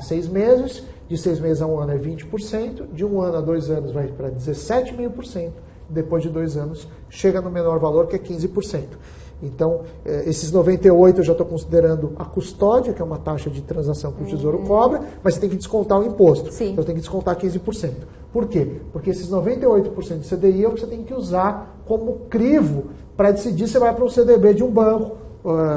S2: 6 meses, de 6 meses a 1 ano é 20%, de 1 ano a 2 anos vai para 17,5%, depois de 2 anos chega no menor valor, que é 15%. Então, esses 98 eu já estou considerando a custódia, que é uma taxa de transação que o Tesouro cobra, mas você tem que descontar o imposto.
S1: Sim.
S2: Então, tem que descontar 15%. Por quê? Porque esses 98% de CDI é o que você tem que usar como crivo para decidir se vai para um CDB de um banco.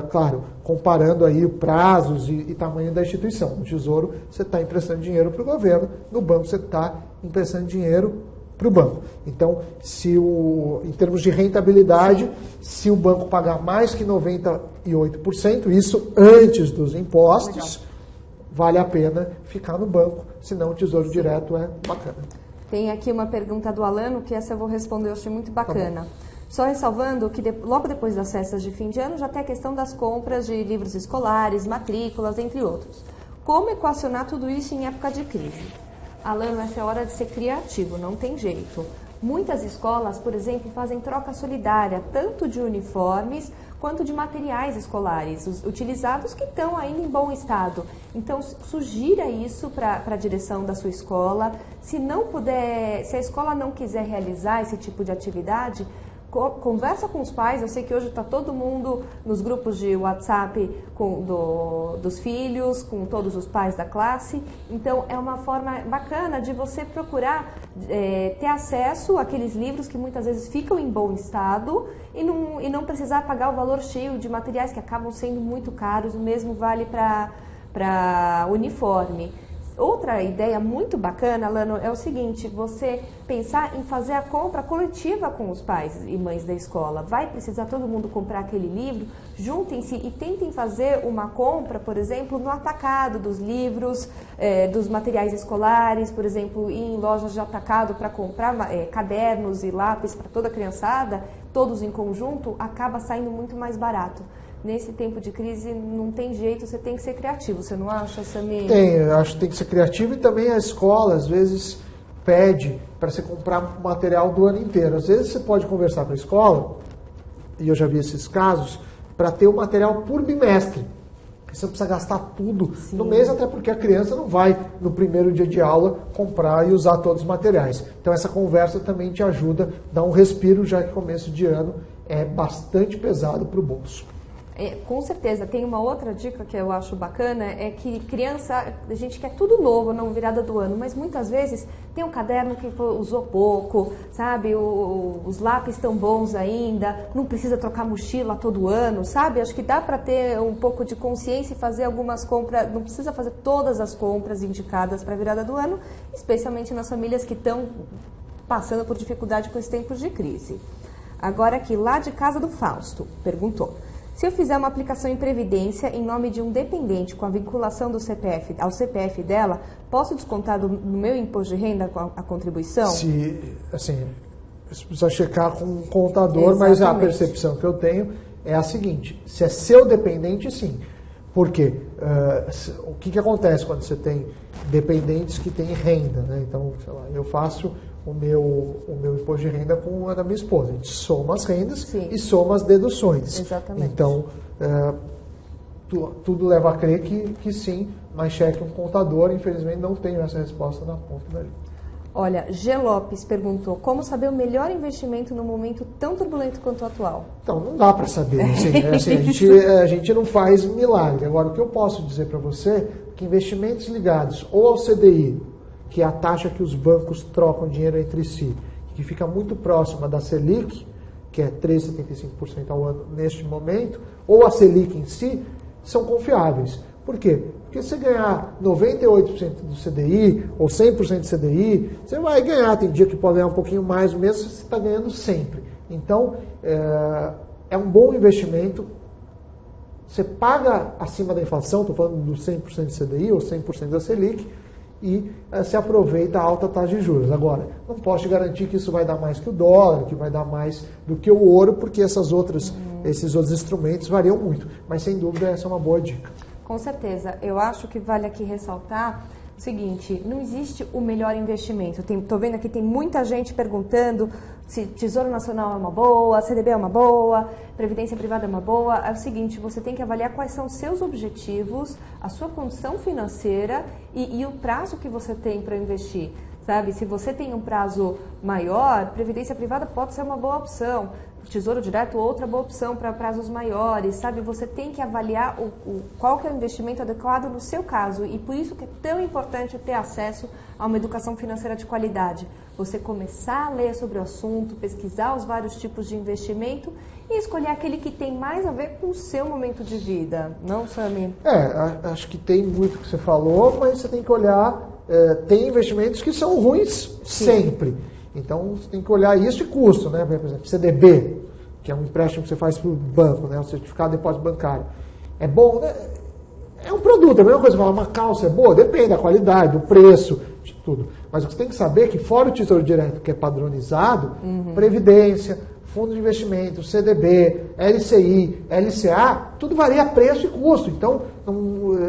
S2: Claro, comparando aí prazos e tamanho da instituição. No Tesouro, você está emprestando dinheiro para o governo, no banco, você está emprestando dinheiro para o banco. Então, em termos de rentabilidade, se o banco pagar mais que 98%, isso antes dos impostos, vale a pena ficar no banco, senão o Tesouro Direto é bacana.
S1: Tem aqui uma pergunta do Alano, que essa eu vou responder, eu achei muito bacana. Tá, só ressalvando que logo depois das festas de fim de ano já tem a questão das compras de livros escolares, matrículas, entre outros. Como equacionar tudo isso em época de crise? Alano, essa é hora de ser criativo, não tem jeito. Muitas escolas, por exemplo, fazem troca solidária, tanto de uniformes quanto de materiais escolares, utilizados que estão ainda em bom estado. Então, sugira isso para a direção da sua escola. Se a escola não quiser realizar esse tipo de atividade, conversa com os pais. Eu sei que hoje está todo mundo nos grupos de WhatsApp dos filhos, com todos os pais da classe. Então, é uma forma bacana de você procurar ter acesso àqueles livros que muitas vezes ficam em bom estado e não precisar pagar o valor cheio de materiais que acabam sendo muito caros. O mesmo vale para uniforme. Outra ideia muito bacana, Alano, é o seguinte, você pensar em fazer a compra coletiva com os pais e mães da escola. Vai precisar todo mundo comprar aquele livro? Juntem-se e tentem fazer uma compra, por exemplo, no atacado dos livros, dos materiais escolares, por exemplo, ir em lojas de atacado para comprar cadernos e lápis para toda a criançada, todos em conjunto, acaba saindo muito mais barato. Nesse tempo de crise não tem jeito, você tem que ser criativo, você não acha, Samir?
S2: Eu acho que tem que ser criativo, e também a escola às vezes pede para você comprar material do ano inteiro. Às vezes você pode conversar com a escola, e eu já vi esses casos, para ter o material por bimestre. Você não precisa gastar tudo no mês, até porque a criança não vai, no primeiro dia de aula, comprar e usar todos os materiais. Então essa conversa também te ajuda a dar um respiro, já que começo de ano é bastante pesado para o bolso.
S1: Com certeza. Tem uma outra dica que eu acho bacana, é que criança, a gente quer tudo novo na virada do ano, mas muitas vezes tem um caderno que usou pouco, sabe? Os lápis estão bons ainda, não precisa trocar mochila todo ano, sabe? Acho que dá para ter um pouco de consciência e fazer algumas compras, não precisa fazer todas as compras indicadas para a virada do ano, especialmente nas famílias que estão passando por dificuldade com esses tempos de crise. Agora aqui, lá de casa do Fausto, perguntou: se eu fizer uma aplicação em previdência em nome de um dependente com a vinculação do CPF ao CPF dela, posso descontar no meu imposto de renda a contribuição?
S2: Você precisa checar com um contador, mas a percepção que eu tenho é a seguinte: se é seu dependente, sim. Por quê? O que acontece quando você tem dependentes que têm renda, né? Então, sei lá, eu faço o meu imposto de renda com a da minha esposa. A gente soma as rendas e soma as deduções.
S1: Exatamente.
S2: Então, tudo leva a crer que sim, mais cheque que um contador. Infelizmente não tenho essa resposta na ponta da língua.
S1: Olha, G. Lopes perguntou, como saber o melhor investimento num momento tão turbulento quanto o atual?
S2: Então, não dá para saber. A gente não faz milagre. Agora, o que eu posso dizer para você é que investimentos ligados ou ao CDI, que é a taxa que os bancos trocam dinheiro entre si, que fica muito próxima da Selic, que é 3,75% ao ano neste momento, ou a Selic em si, são confiáveis. Por quê? Porque se você ganhar 98% do CDI ou 100% do CDI, você vai ganhar. Tem dia que pode ganhar um pouquinho mais, mesmo se você está ganhando sempre. Então, é um bom investimento. Você paga acima da inflação, estou falando do 100% do CDI ou 100% da Selic, e se aproveita a alta taxa de juros. Agora, não posso te garantir que isso vai dar mais que o dólar, que vai dar mais do que o ouro, porque esses outros instrumentos variam muito. Mas, sem dúvida, essa é uma boa dica.
S1: Com certeza. Eu acho que vale aqui ressaltar o seguinte, não existe o melhor investimento. Estou vendo aqui, tem muita gente perguntando se Tesouro Nacional é uma boa, CDB é uma boa, Previdência Privada é uma boa. É o seguinte, você tem que avaliar quais são os seus objetivos, a sua condição financeira e o prazo que você tem para investir. Sabe? Se você tem um prazo maior, Previdência Privada pode ser uma boa opção. Tesouro Direto, outra boa opção para prazos maiores, sabe? Você tem que avaliar qual que é o investimento adequado no seu caso e por isso que é tão importante ter acesso a uma educação financeira de qualidade. Você começar a ler sobre o assunto, pesquisar os vários tipos de investimento e escolher aquele que tem mais a ver com o seu momento de vida, não, Sami?
S2: Acho que tem muito que você falou, mas você tem que olhar, tem investimentos que são ruins sempre. Então, você tem que olhar isso e custo, né? Por exemplo, CDB, que é um empréstimo que você faz para o banco, né? O certificado de depósito bancário. É bom, né? É um produto, é a mesma coisa, falar uma calça é boa, depende da qualidade, do preço, de tudo. Mas o que você tem que saber é que fora o Tesouro Direto, que é padronizado, Previdência, Fundo de Investimento, CDB, LCI, LCA, tudo varia preço e custo. Então,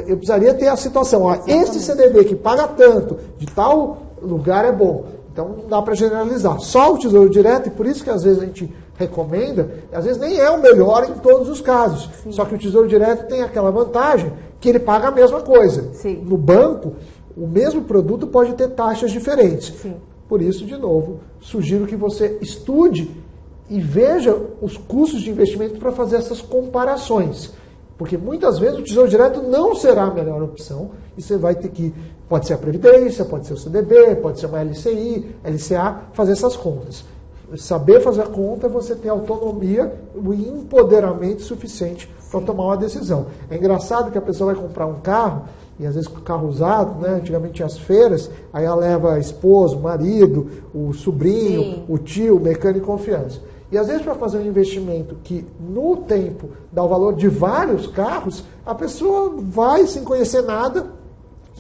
S2: eu precisaria ter a situação, esse CDB que paga tanto, de tal lugar é bom. Então, não dá para generalizar. Só o Tesouro Direto, e por isso que às vezes a gente recomenda, às vezes nem é o melhor em todos os casos. Sim. Só que o Tesouro Direto tem aquela vantagem que ele paga a mesma coisa.
S1: Sim.
S2: No banco, o mesmo produto pode ter taxas diferentes.
S1: Sim.
S2: Por isso, de novo, sugiro que você estude e veja os custos de investimento para fazer essas comparações. Porque muitas vezes o Tesouro Direto não será a melhor opção e você vai ter que, pode ser a Previdência, pode ser o CDB, pode ser uma LCI, LCA, fazer essas contas. Saber fazer a conta é você ter autonomia e empoderamento suficiente para tomar uma decisão. É engraçado que a pessoa vai comprar um carro, e às vezes com carro usado, né? Antigamente tinha as feiras, aí ela leva esposo, marido, o sobrinho,
S1: Sim.
S2: o tio, o mecânico de confiança. E às vezes para fazer um investimento que no tempo dá o valor de vários carros, a pessoa vai sem conhecer nada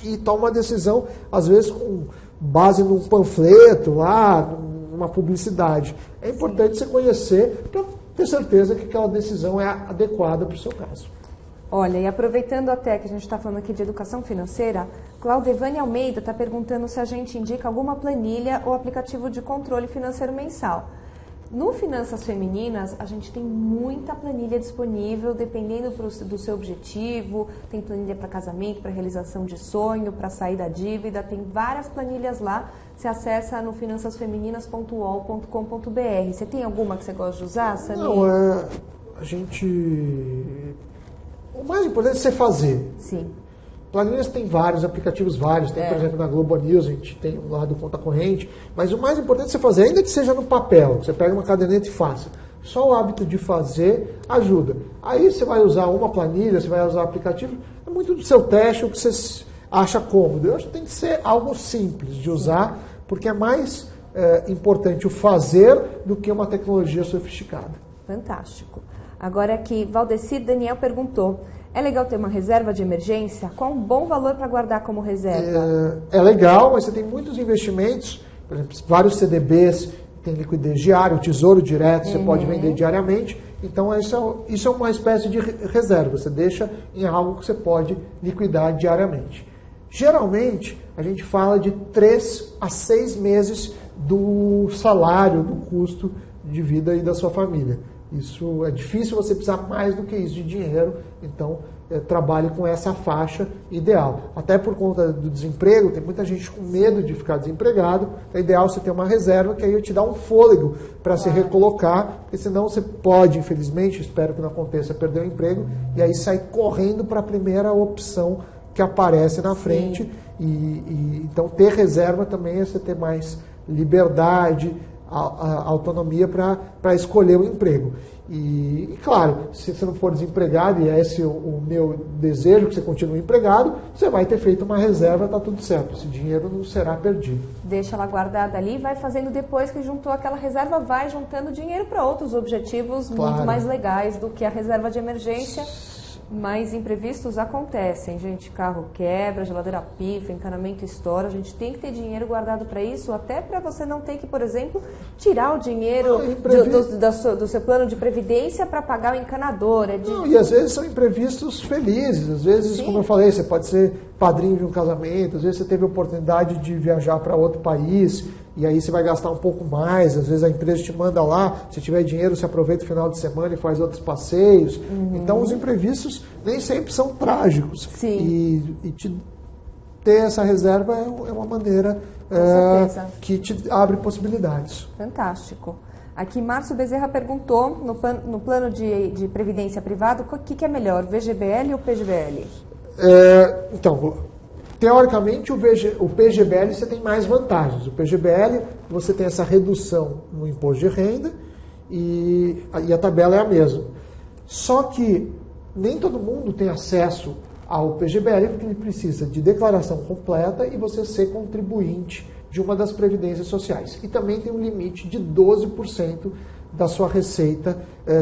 S2: e toma uma decisão, às vezes com base num panfleto lá, numa publicidade. É importante você conhecer para ter certeza que aquela decisão é adequada para o seu caso.
S1: Olha, e aproveitando até que a gente está falando aqui de educação financeira, Claudevane Almeida está perguntando se a gente indica alguma planilha ou aplicativo de controle financeiro mensal. No Finanças Femininas, a gente tem muita planilha disponível, dependendo do seu objetivo. Tem planilha para casamento, para realização de sonho, para sair da dívida. Tem várias planilhas lá. Você acessa no finançasfemininas.uol.com.br. Você tem alguma que você gosta de usar, Sami?
S2: Não, o mais importante é você fazer.
S1: Sim.
S2: Planilhas tem vários, aplicativos vários, tem, por exemplo, na Globo News, a gente tem lá do Conta Corrente, mas o mais importante é você fazer, ainda que seja no papel, você pega uma caderneta e faça. Só o hábito de fazer ajuda. Aí você vai usar uma planilha, você vai usar aplicativo, é muito do seu teste, o que você acha cômodo. Eu acho que tem que ser algo simples de usar, porque é mais importante o fazer do que uma tecnologia sofisticada.
S1: Fantástico. Agora aqui, Valdecir Daniel perguntou, é legal ter uma reserva de emergência? Qual um bom valor para guardar como reserva?
S2: É legal, mas você tem muitos investimentos, por exemplo, vários CDBs, tem liquidez diária, o Tesouro Direto, você pode vender diariamente. Então, isso é uma espécie de reserva. Você deixa em algo que você pode liquidar diariamente. Geralmente, a gente fala de 3 a 6 meses do salário, do custo de vida aí da sua família. Isso é difícil você precisar mais do que isso de dinheiro, então trabalhe com essa faixa ideal. Até por conta do desemprego, tem muita gente com medo de ficar desempregado, é ideal você ter uma reserva que aí te dá um fôlego para se recolocar, porque senão você pode, infelizmente, espero que não aconteça, perder o emprego e aí sai correndo para a primeira opção que aparece na frente. Então ter reserva também é você ter mais liberdade, autonomia para escolher o emprego. E claro, se você não for desempregado, e esse é o meu desejo, que você continue empregado, você vai ter feito uma reserva, está tudo certo. Esse dinheiro não será perdido.
S1: Deixa ela guardada ali, vai fazendo depois que juntou aquela reserva, vai juntando dinheiro para outros objetivos muito mais legais do que a reserva de emergência. Mas imprevistos acontecem, gente, carro quebra, geladeira pifa, encanamento estoura, a gente tem que ter dinheiro guardado para isso, até para você não ter que, por exemplo, tirar o dinheiro do seu plano de previdência para pagar o encanador.
S2: Não, e às vezes são imprevistos felizes, às vezes, como eu falei, você pode ser padrinho de um casamento, às vezes você teve a oportunidade de viajar para outro país, e aí você vai gastar um pouco mais, às vezes a empresa te manda lá, se tiver dinheiro você aproveita o final de semana e faz outros passeios. Então os imprevistos nem sempre são trágicos. E ter essa reserva é uma maneira que te abre possibilidades.
S1: Fantástico. Aqui Márcio Bezerra perguntou, no plano de previdência privado, o que é melhor, VGBL ou PGBL?
S2: Então, teoricamente, o PGBL você tem mais vantagens. O PGBL, você tem essa redução no imposto de renda e a tabela é a mesma. Só que nem todo mundo tem acesso ao PGBL, porque ele precisa de declaração completa e você ser contribuinte de uma das previdências sociais. E também tem um limite de 12% da sua receita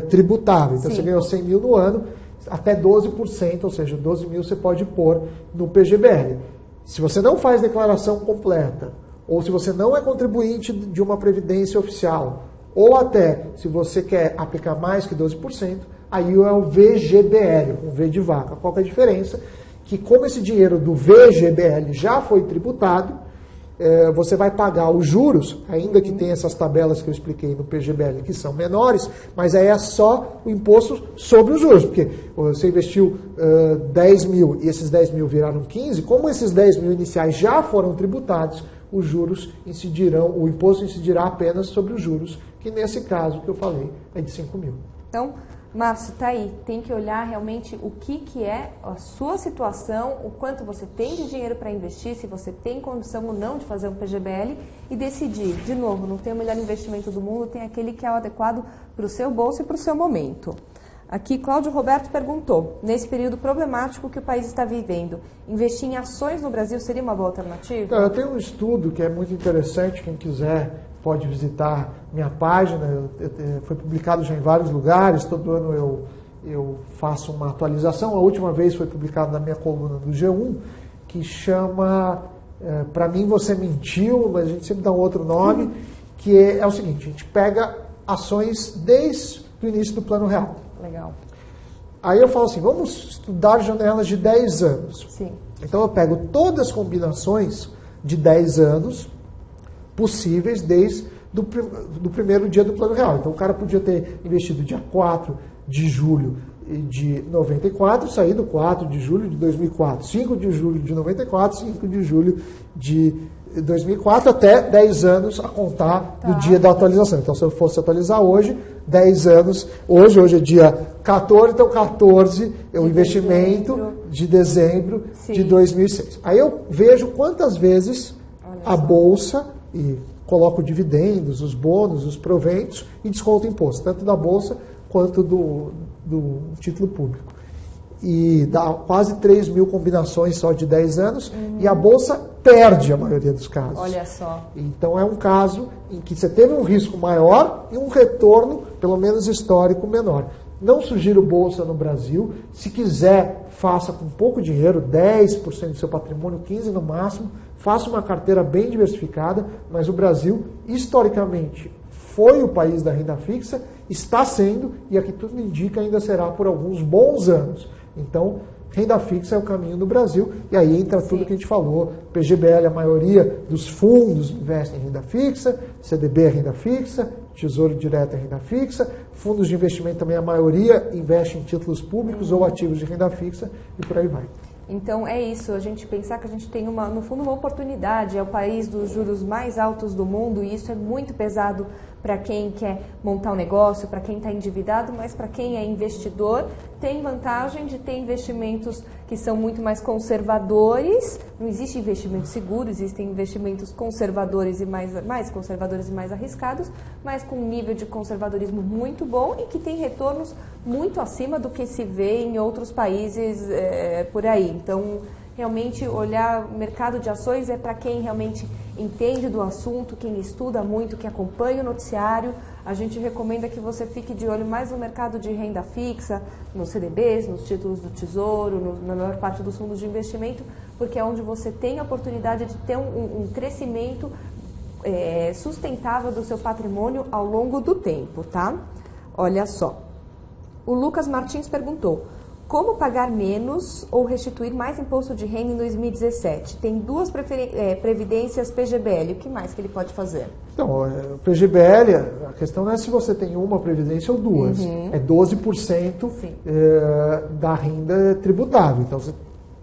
S2: tributável. Então, você ganhou 100 mil no ano, até 12%, ou seja, 12 mil você pode pôr no PGBL. Se você não faz declaração completa, ou se você não é contribuinte de uma previdência oficial, ou até se você quer aplicar mais que 12%, aí é o VGBL, um V de vaca. Qual que é a diferença? Que como esse dinheiro do VGBL já foi tributado, você vai pagar os juros, ainda que tenha essas tabelas que eu expliquei no PGBL, que são menores, mas aí é só o imposto sobre os juros, porque você investiu 10 mil e esses 10 mil viraram 15, como esses 10 mil iniciais já foram tributados, os juros incidirão, o imposto incidirá apenas sobre os juros, que nesse caso que eu falei é de 5 mil.
S1: Então, Márcio, tá aí, tem que olhar realmente o que é a sua situação, o quanto você tem de dinheiro para investir, se você tem condição ou não de fazer um PGBL e decidir. De novo, não tem o melhor investimento do mundo, tem aquele que é o adequado para o seu bolso e para o seu momento. Aqui, Cláudio Roberto perguntou, nesse período problemático que o país está vivendo, investir em ações no Brasil seria uma boa alternativa?
S2: Eu tenho um estudo que é muito interessante, quem quiser pode visitar minha página, foi publicado já em vários lugares, todo ano eu faço uma atualização, a última vez foi publicado na minha coluna do G1, que chama Pra Mim Você Mentiu, mas a gente sempre dá um outro nome, que é o seguinte, a gente pega ações desde o início do Plano Real.
S1: Legal.
S2: Aí eu falo assim, vamos estudar janelas de 10 anos.
S1: Sim.
S2: Então eu pego todas as combinações de 10 anos, possíveis desde do primeiro dia do Plano Real. Então o cara podia ter investido dia 4 de julho de 94, sair do 4 de julho de 2004, 5 de julho de 94, 5 de julho de 2004, até 10 anos a contar do dia da atualização. Então se eu fosse atualizar hoje, 10 anos, hoje é dia 14, então 14 é o investimento de dezembro de 2006. Aí eu vejo quantas vezes a Bolsa, e coloco dividendos, os bônus, os proventos e desconto imposto, tanto da Bolsa quanto do título público. E dá quase 3 mil combinações só de 10 anos, e a Bolsa perde a maioria dos casos.
S1: Olha só.
S2: Então é um caso em que você teve um risco maior e um retorno, pelo menos histórico, menor. Não sugiro Bolsa no Brasil. Se quiser, faça com pouco dinheiro, 10% do seu patrimônio, 15% no máximo. Faça uma carteira bem diversificada, mas o Brasil, historicamente, foi o país da renda fixa, está sendo, e aqui tudo indica ainda será por alguns bons anos. Então, renda fixa é o caminho do Brasil, e aí entra tudo que a gente falou. PGBL, a maioria dos fundos investem em renda fixa, CDB é renda fixa, Tesouro Direto e renda fixa, fundos de investimento também, a maioria investe em títulos públicos ou ativos de renda fixa e por aí vai.
S1: Então é isso, a gente pensar que a gente tem no fundo uma oportunidade, é o país dos juros mais altos do mundo e isso é muito pesado para quem quer montar um negócio, para quem está endividado, mas para quem é investidor tem vantagem de ter investimentos que são muito mais conservadores. Não existe investimento seguro, existem investimentos conservadores e mais conservadores e mais arriscados, mas com um nível de conservadorismo muito bom e que tem retornos muito acima do que se vê em outros países por aí. Então, realmente, olhar o mercado de ações é para quem realmente entende do assunto, quem estuda muito, que acompanha o noticiário. A gente recomenda que você fique de olho mais no mercado de renda fixa, nos CDBs, nos títulos do Tesouro, na maior parte dos fundos de investimento, porque é onde você tem a oportunidade de ter um crescimento sustentável do seu patrimônio ao longo do tempo, tá? Olha só. O Lucas Martins perguntou: como pagar menos ou restituir mais imposto de renda em 2017? Tem duas previdências PGBL. O que mais que ele pode fazer?
S2: Então, PGBL, a questão não é se você tem uma previdência ou duas. É 12% da renda tributável. Então, você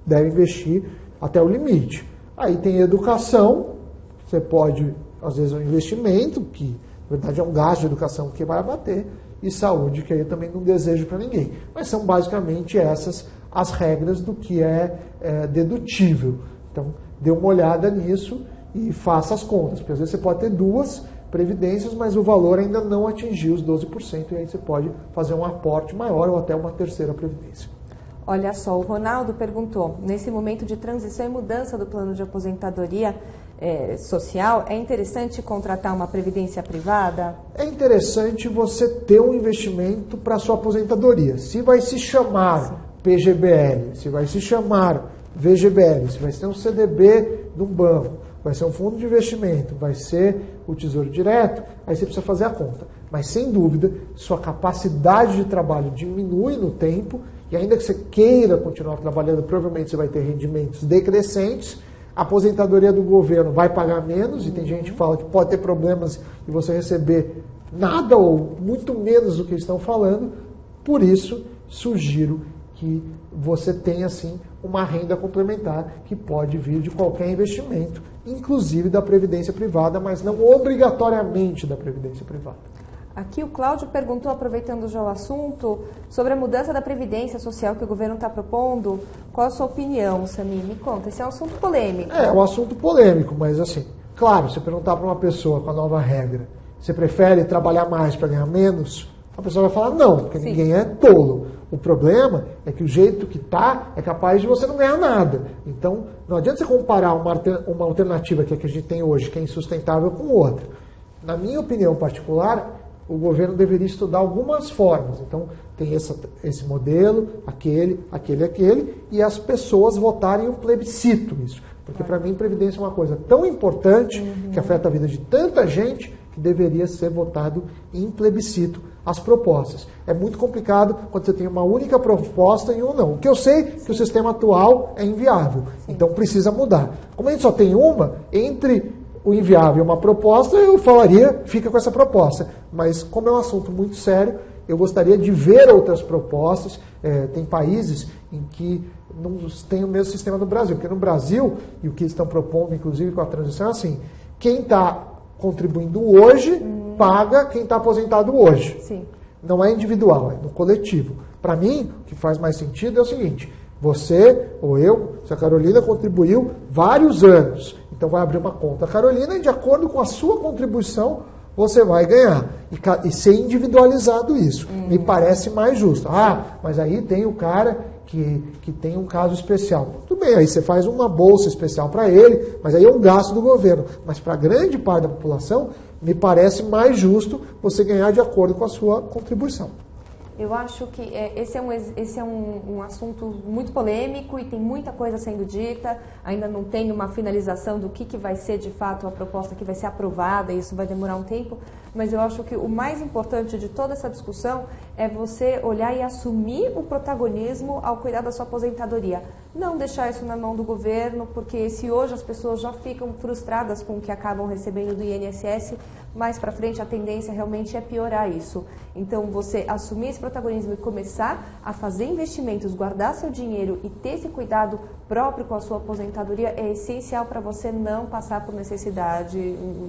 S2: deve investir até o limite. Aí tem educação, você pode, às vezes, um investimento, que na verdade é um gasto de educação que vai abater, e saúde, que aí eu também não desejo para ninguém. Mas são basicamente essas as regras do que é dedutível. Então, dê uma olhada nisso e faça as contas, porque às vezes você pode ter duas previdências, mas o valor ainda não atingiu os 12%, e aí você pode fazer um aporte maior ou até uma terceira previdência.
S1: Olha só, o Ronaldo perguntou: nesse momento de transição e mudança do plano de aposentadoria social, é interessante contratar uma previdência privada?
S2: É interessante você ter um investimento para a sua aposentadoria. Se vai se chamar PGBL, se vai se chamar VGBL, se vai ser um CDB de um banco, vai ser um fundo de investimento, vai ser o Tesouro Direto, aí você precisa fazer a conta. Mas, sem dúvida, sua capacidade de trabalho diminui no tempo, e ainda que você queira continuar trabalhando, provavelmente você vai ter rendimentos decrescentes. A aposentadoria do governo vai pagar menos, e tem gente que fala que pode ter problemas e você receber nada ou muito menos do que estão falando. Por isso, sugiro que você tenha, sim, uma renda complementar que pode vir de qualquer investimento, inclusive da previdência privada, mas não obrigatoriamente da previdência privada.
S1: Aqui o Cláudio perguntou, aproveitando já o assunto, sobre a mudança da previdência social que o governo está propondo. Qual a sua opinião, Samir? Me conta, esse é um assunto polêmico.
S2: É um assunto polêmico, mas assim, claro, se perguntar para uma pessoa com a nova regra, você prefere trabalhar mais para ganhar menos? A pessoa vai falar não, porque ninguém é tolo. O problema é que o jeito que está é capaz de você não ganhar nada. Então, não adianta você comparar uma alternativa que a gente tem hoje, que é insustentável, com outra. Na minha opinião particular, o governo deveria estudar algumas formas. Então, tem esse modelo, aquele, e as pessoas votarem um plebiscito nisso. Porque, para mim, previdência é uma coisa tão importante, que afeta a vida de tanta gente, que deveria ser votado em plebiscito as propostas. É muito complicado quando você tem uma única proposta e um não. O que eu sei é que o sistema atual é inviável. Então, precisa mudar. Como a gente só tem uma, entre o inviável e uma proposta, eu falaria, fica com essa proposta. Mas, como é um assunto muito sério, eu gostaria de ver outras propostas. Tem países em que não tem o mesmo sistema do Brasil. Porque no Brasil, e o que eles estão propondo, inclusive com a transição, é assim: quem está contribuindo hoje, paga quem está aposentado hoje.
S1: Sim.
S2: Não é individual, é no coletivo. Para mim, o que faz mais sentido é o seguinte: você ou eu, se a Carolina contribuiu vários anos, então vai abrir uma conta Carolina e, de acordo com a sua contribuição, você vai ganhar. E ser individualizado isso. Me parece mais justo. Ah, mas aí tem o cara que tem um caso especial. Tudo bem, aí você faz uma bolsa especial para ele, mas aí é um gasto do governo. Mas para grande parte da população, me parece mais justo você ganhar de acordo com a sua contribuição.
S1: Eu acho que esse é um assunto muito polêmico e tem muita coisa sendo dita. Ainda não tem uma finalização do que vai ser de fato a proposta que vai ser aprovada, e isso vai demorar um tempo. Mas eu acho que o mais importante de toda essa discussão é você olhar e assumir o protagonismo ao cuidar da sua aposentadoria. Não deixar isso na mão do governo, porque se hoje as pessoas já ficam frustradas com o que acabam recebendo do INSS, mais para frente a tendência realmente é piorar isso. Então, você assumir esse protagonismo e começar a fazer investimentos, guardar seu dinheiro e ter esse cuidado próprio com a sua aposentadoria é essencial para você não passar por necessidade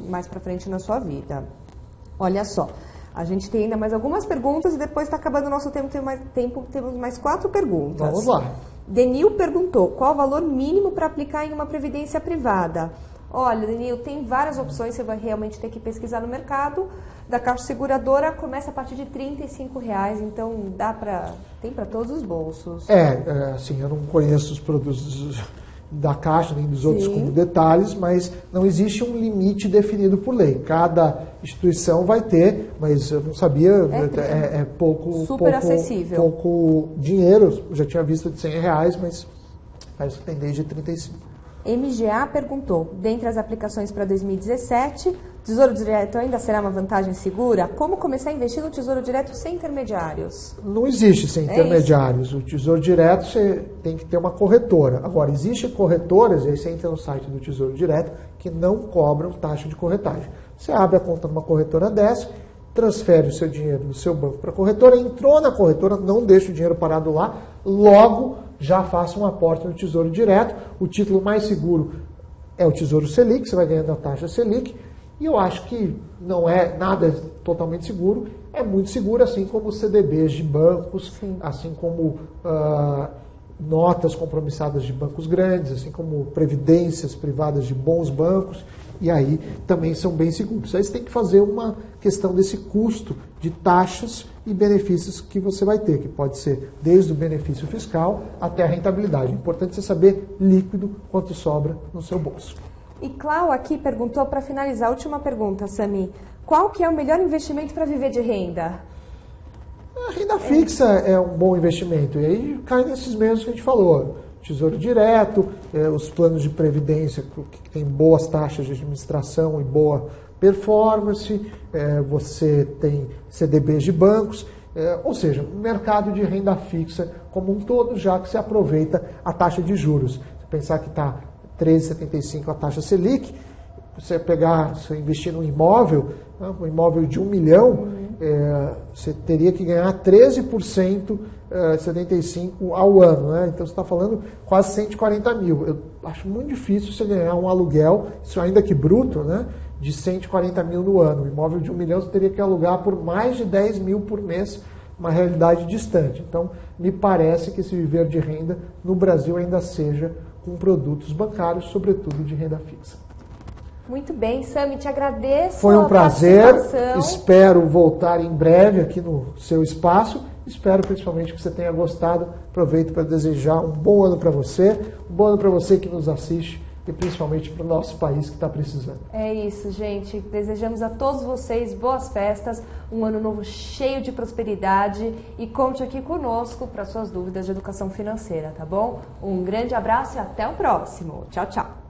S1: mais para frente na sua vida. Olha só, a gente tem ainda mais algumas perguntas e depois está acabando o nosso tempo, temos mais 4 perguntas.
S2: Vamos lá.
S1: Denil perguntou, qual o valor mínimo para aplicar em uma previdência privada? Olha, Denil, tem várias opções, você vai realmente ter que pesquisar no mercado. Da Caixa Seguradora começa a partir de R$35, então tem para todos os bolsos.
S2: Assim, eu não conheço os produtos da Caixa nem dos outros com detalhes, mas não existe um limite definido por lei. Cada instituição vai ter, mas eu não sabia, é pouco...
S1: Super acessível.
S2: Pouco dinheiro, eu já tinha visto de R$100, mas parece que tem desde 35.
S1: MGA perguntou, dentre as aplicações para 2017, Tesouro Direto ainda será uma vantagem segura? Como começar a investir no Tesouro Direto sem intermediários?
S2: Não existe sem intermediários. O Tesouro Direto você tem que ter uma corretora. Agora, existem corretoras, aí você entra no site do Tesouro Direto, que não cobram taxa de corretagem. Você abre a conta numa corretora dessa, transfere o seu dinheiro do seu banco para a corretora, entrou na corretora, não deixa o dinheiro parado lá, logo já faça um aporte no Tesouro Direto. O título mais seguro é o Tesouro Selic, você vai ganhando a taxa Selic, e eu acho que não é nada totalmente seguro, é muito seguro, assim como os CDBs de bancos, assim como notas compromissadas de bancos grandes, assim como previdências privadas de bons bancos, e aí também são bem seguros. Aí você tem que fazer uma questão desse custo de taxas e benefícios que você vai ter, que pode ser desde o benefício fiscal até a rentabilidade. É importante você saber líquido quanto sobra no seu bolso.
S1: E Clau aqui perguntou, para finalizar, a última pergunta, Sami, qual que é o melhor investimento para viver de renda?
S2: A renda fixa é um bom investimento, e aí cai nesses mesmos que a gente falou. Tesouro Direto, os planos de previdência que tem boas taxas de administração e boa performance, você tem CDBs de bancos, ou seja, um mercado de renda fixa como um todo, já que se aproveita a taxa de juros. Se pensar que está 13,75 a taxa Selic, você investir num imóvel, um imóvel de 1 milhão, você teria que ganhar 13%, 75 ao ano, né? Então você está falando quase 140 mil. Eu acho muito difícil você ganhar um aluguel, isso ainda que bruto, né? De 140 mil no ano. Um imóvel de 1 milhão você teria que alugar por mais de 10 mil por mês, uma realidade distante. Então, me parece que esse viver de renda no Brasil ainda seja com produtos bancários, sobretudo de renda fixa.
S1: Muito bem, Sami, te agradeço.
S2: Foi um prazer, espero voltar em breve aqui no seu espaço. Espero principalmente que você tenha gostado. Aproveito para desejar um bom ano para você, um bom ano para você que nos assiste e principalmente para o nosso país que está precisando.
S1: É isso, gente. Desejamos a todos vocês boas festas, um ano novo cheio de prosperidade e conte aqui conosco para suas dúvidas de educação financeira, tá bom? Um grande abraço e até o próximo. Tchau, tchau.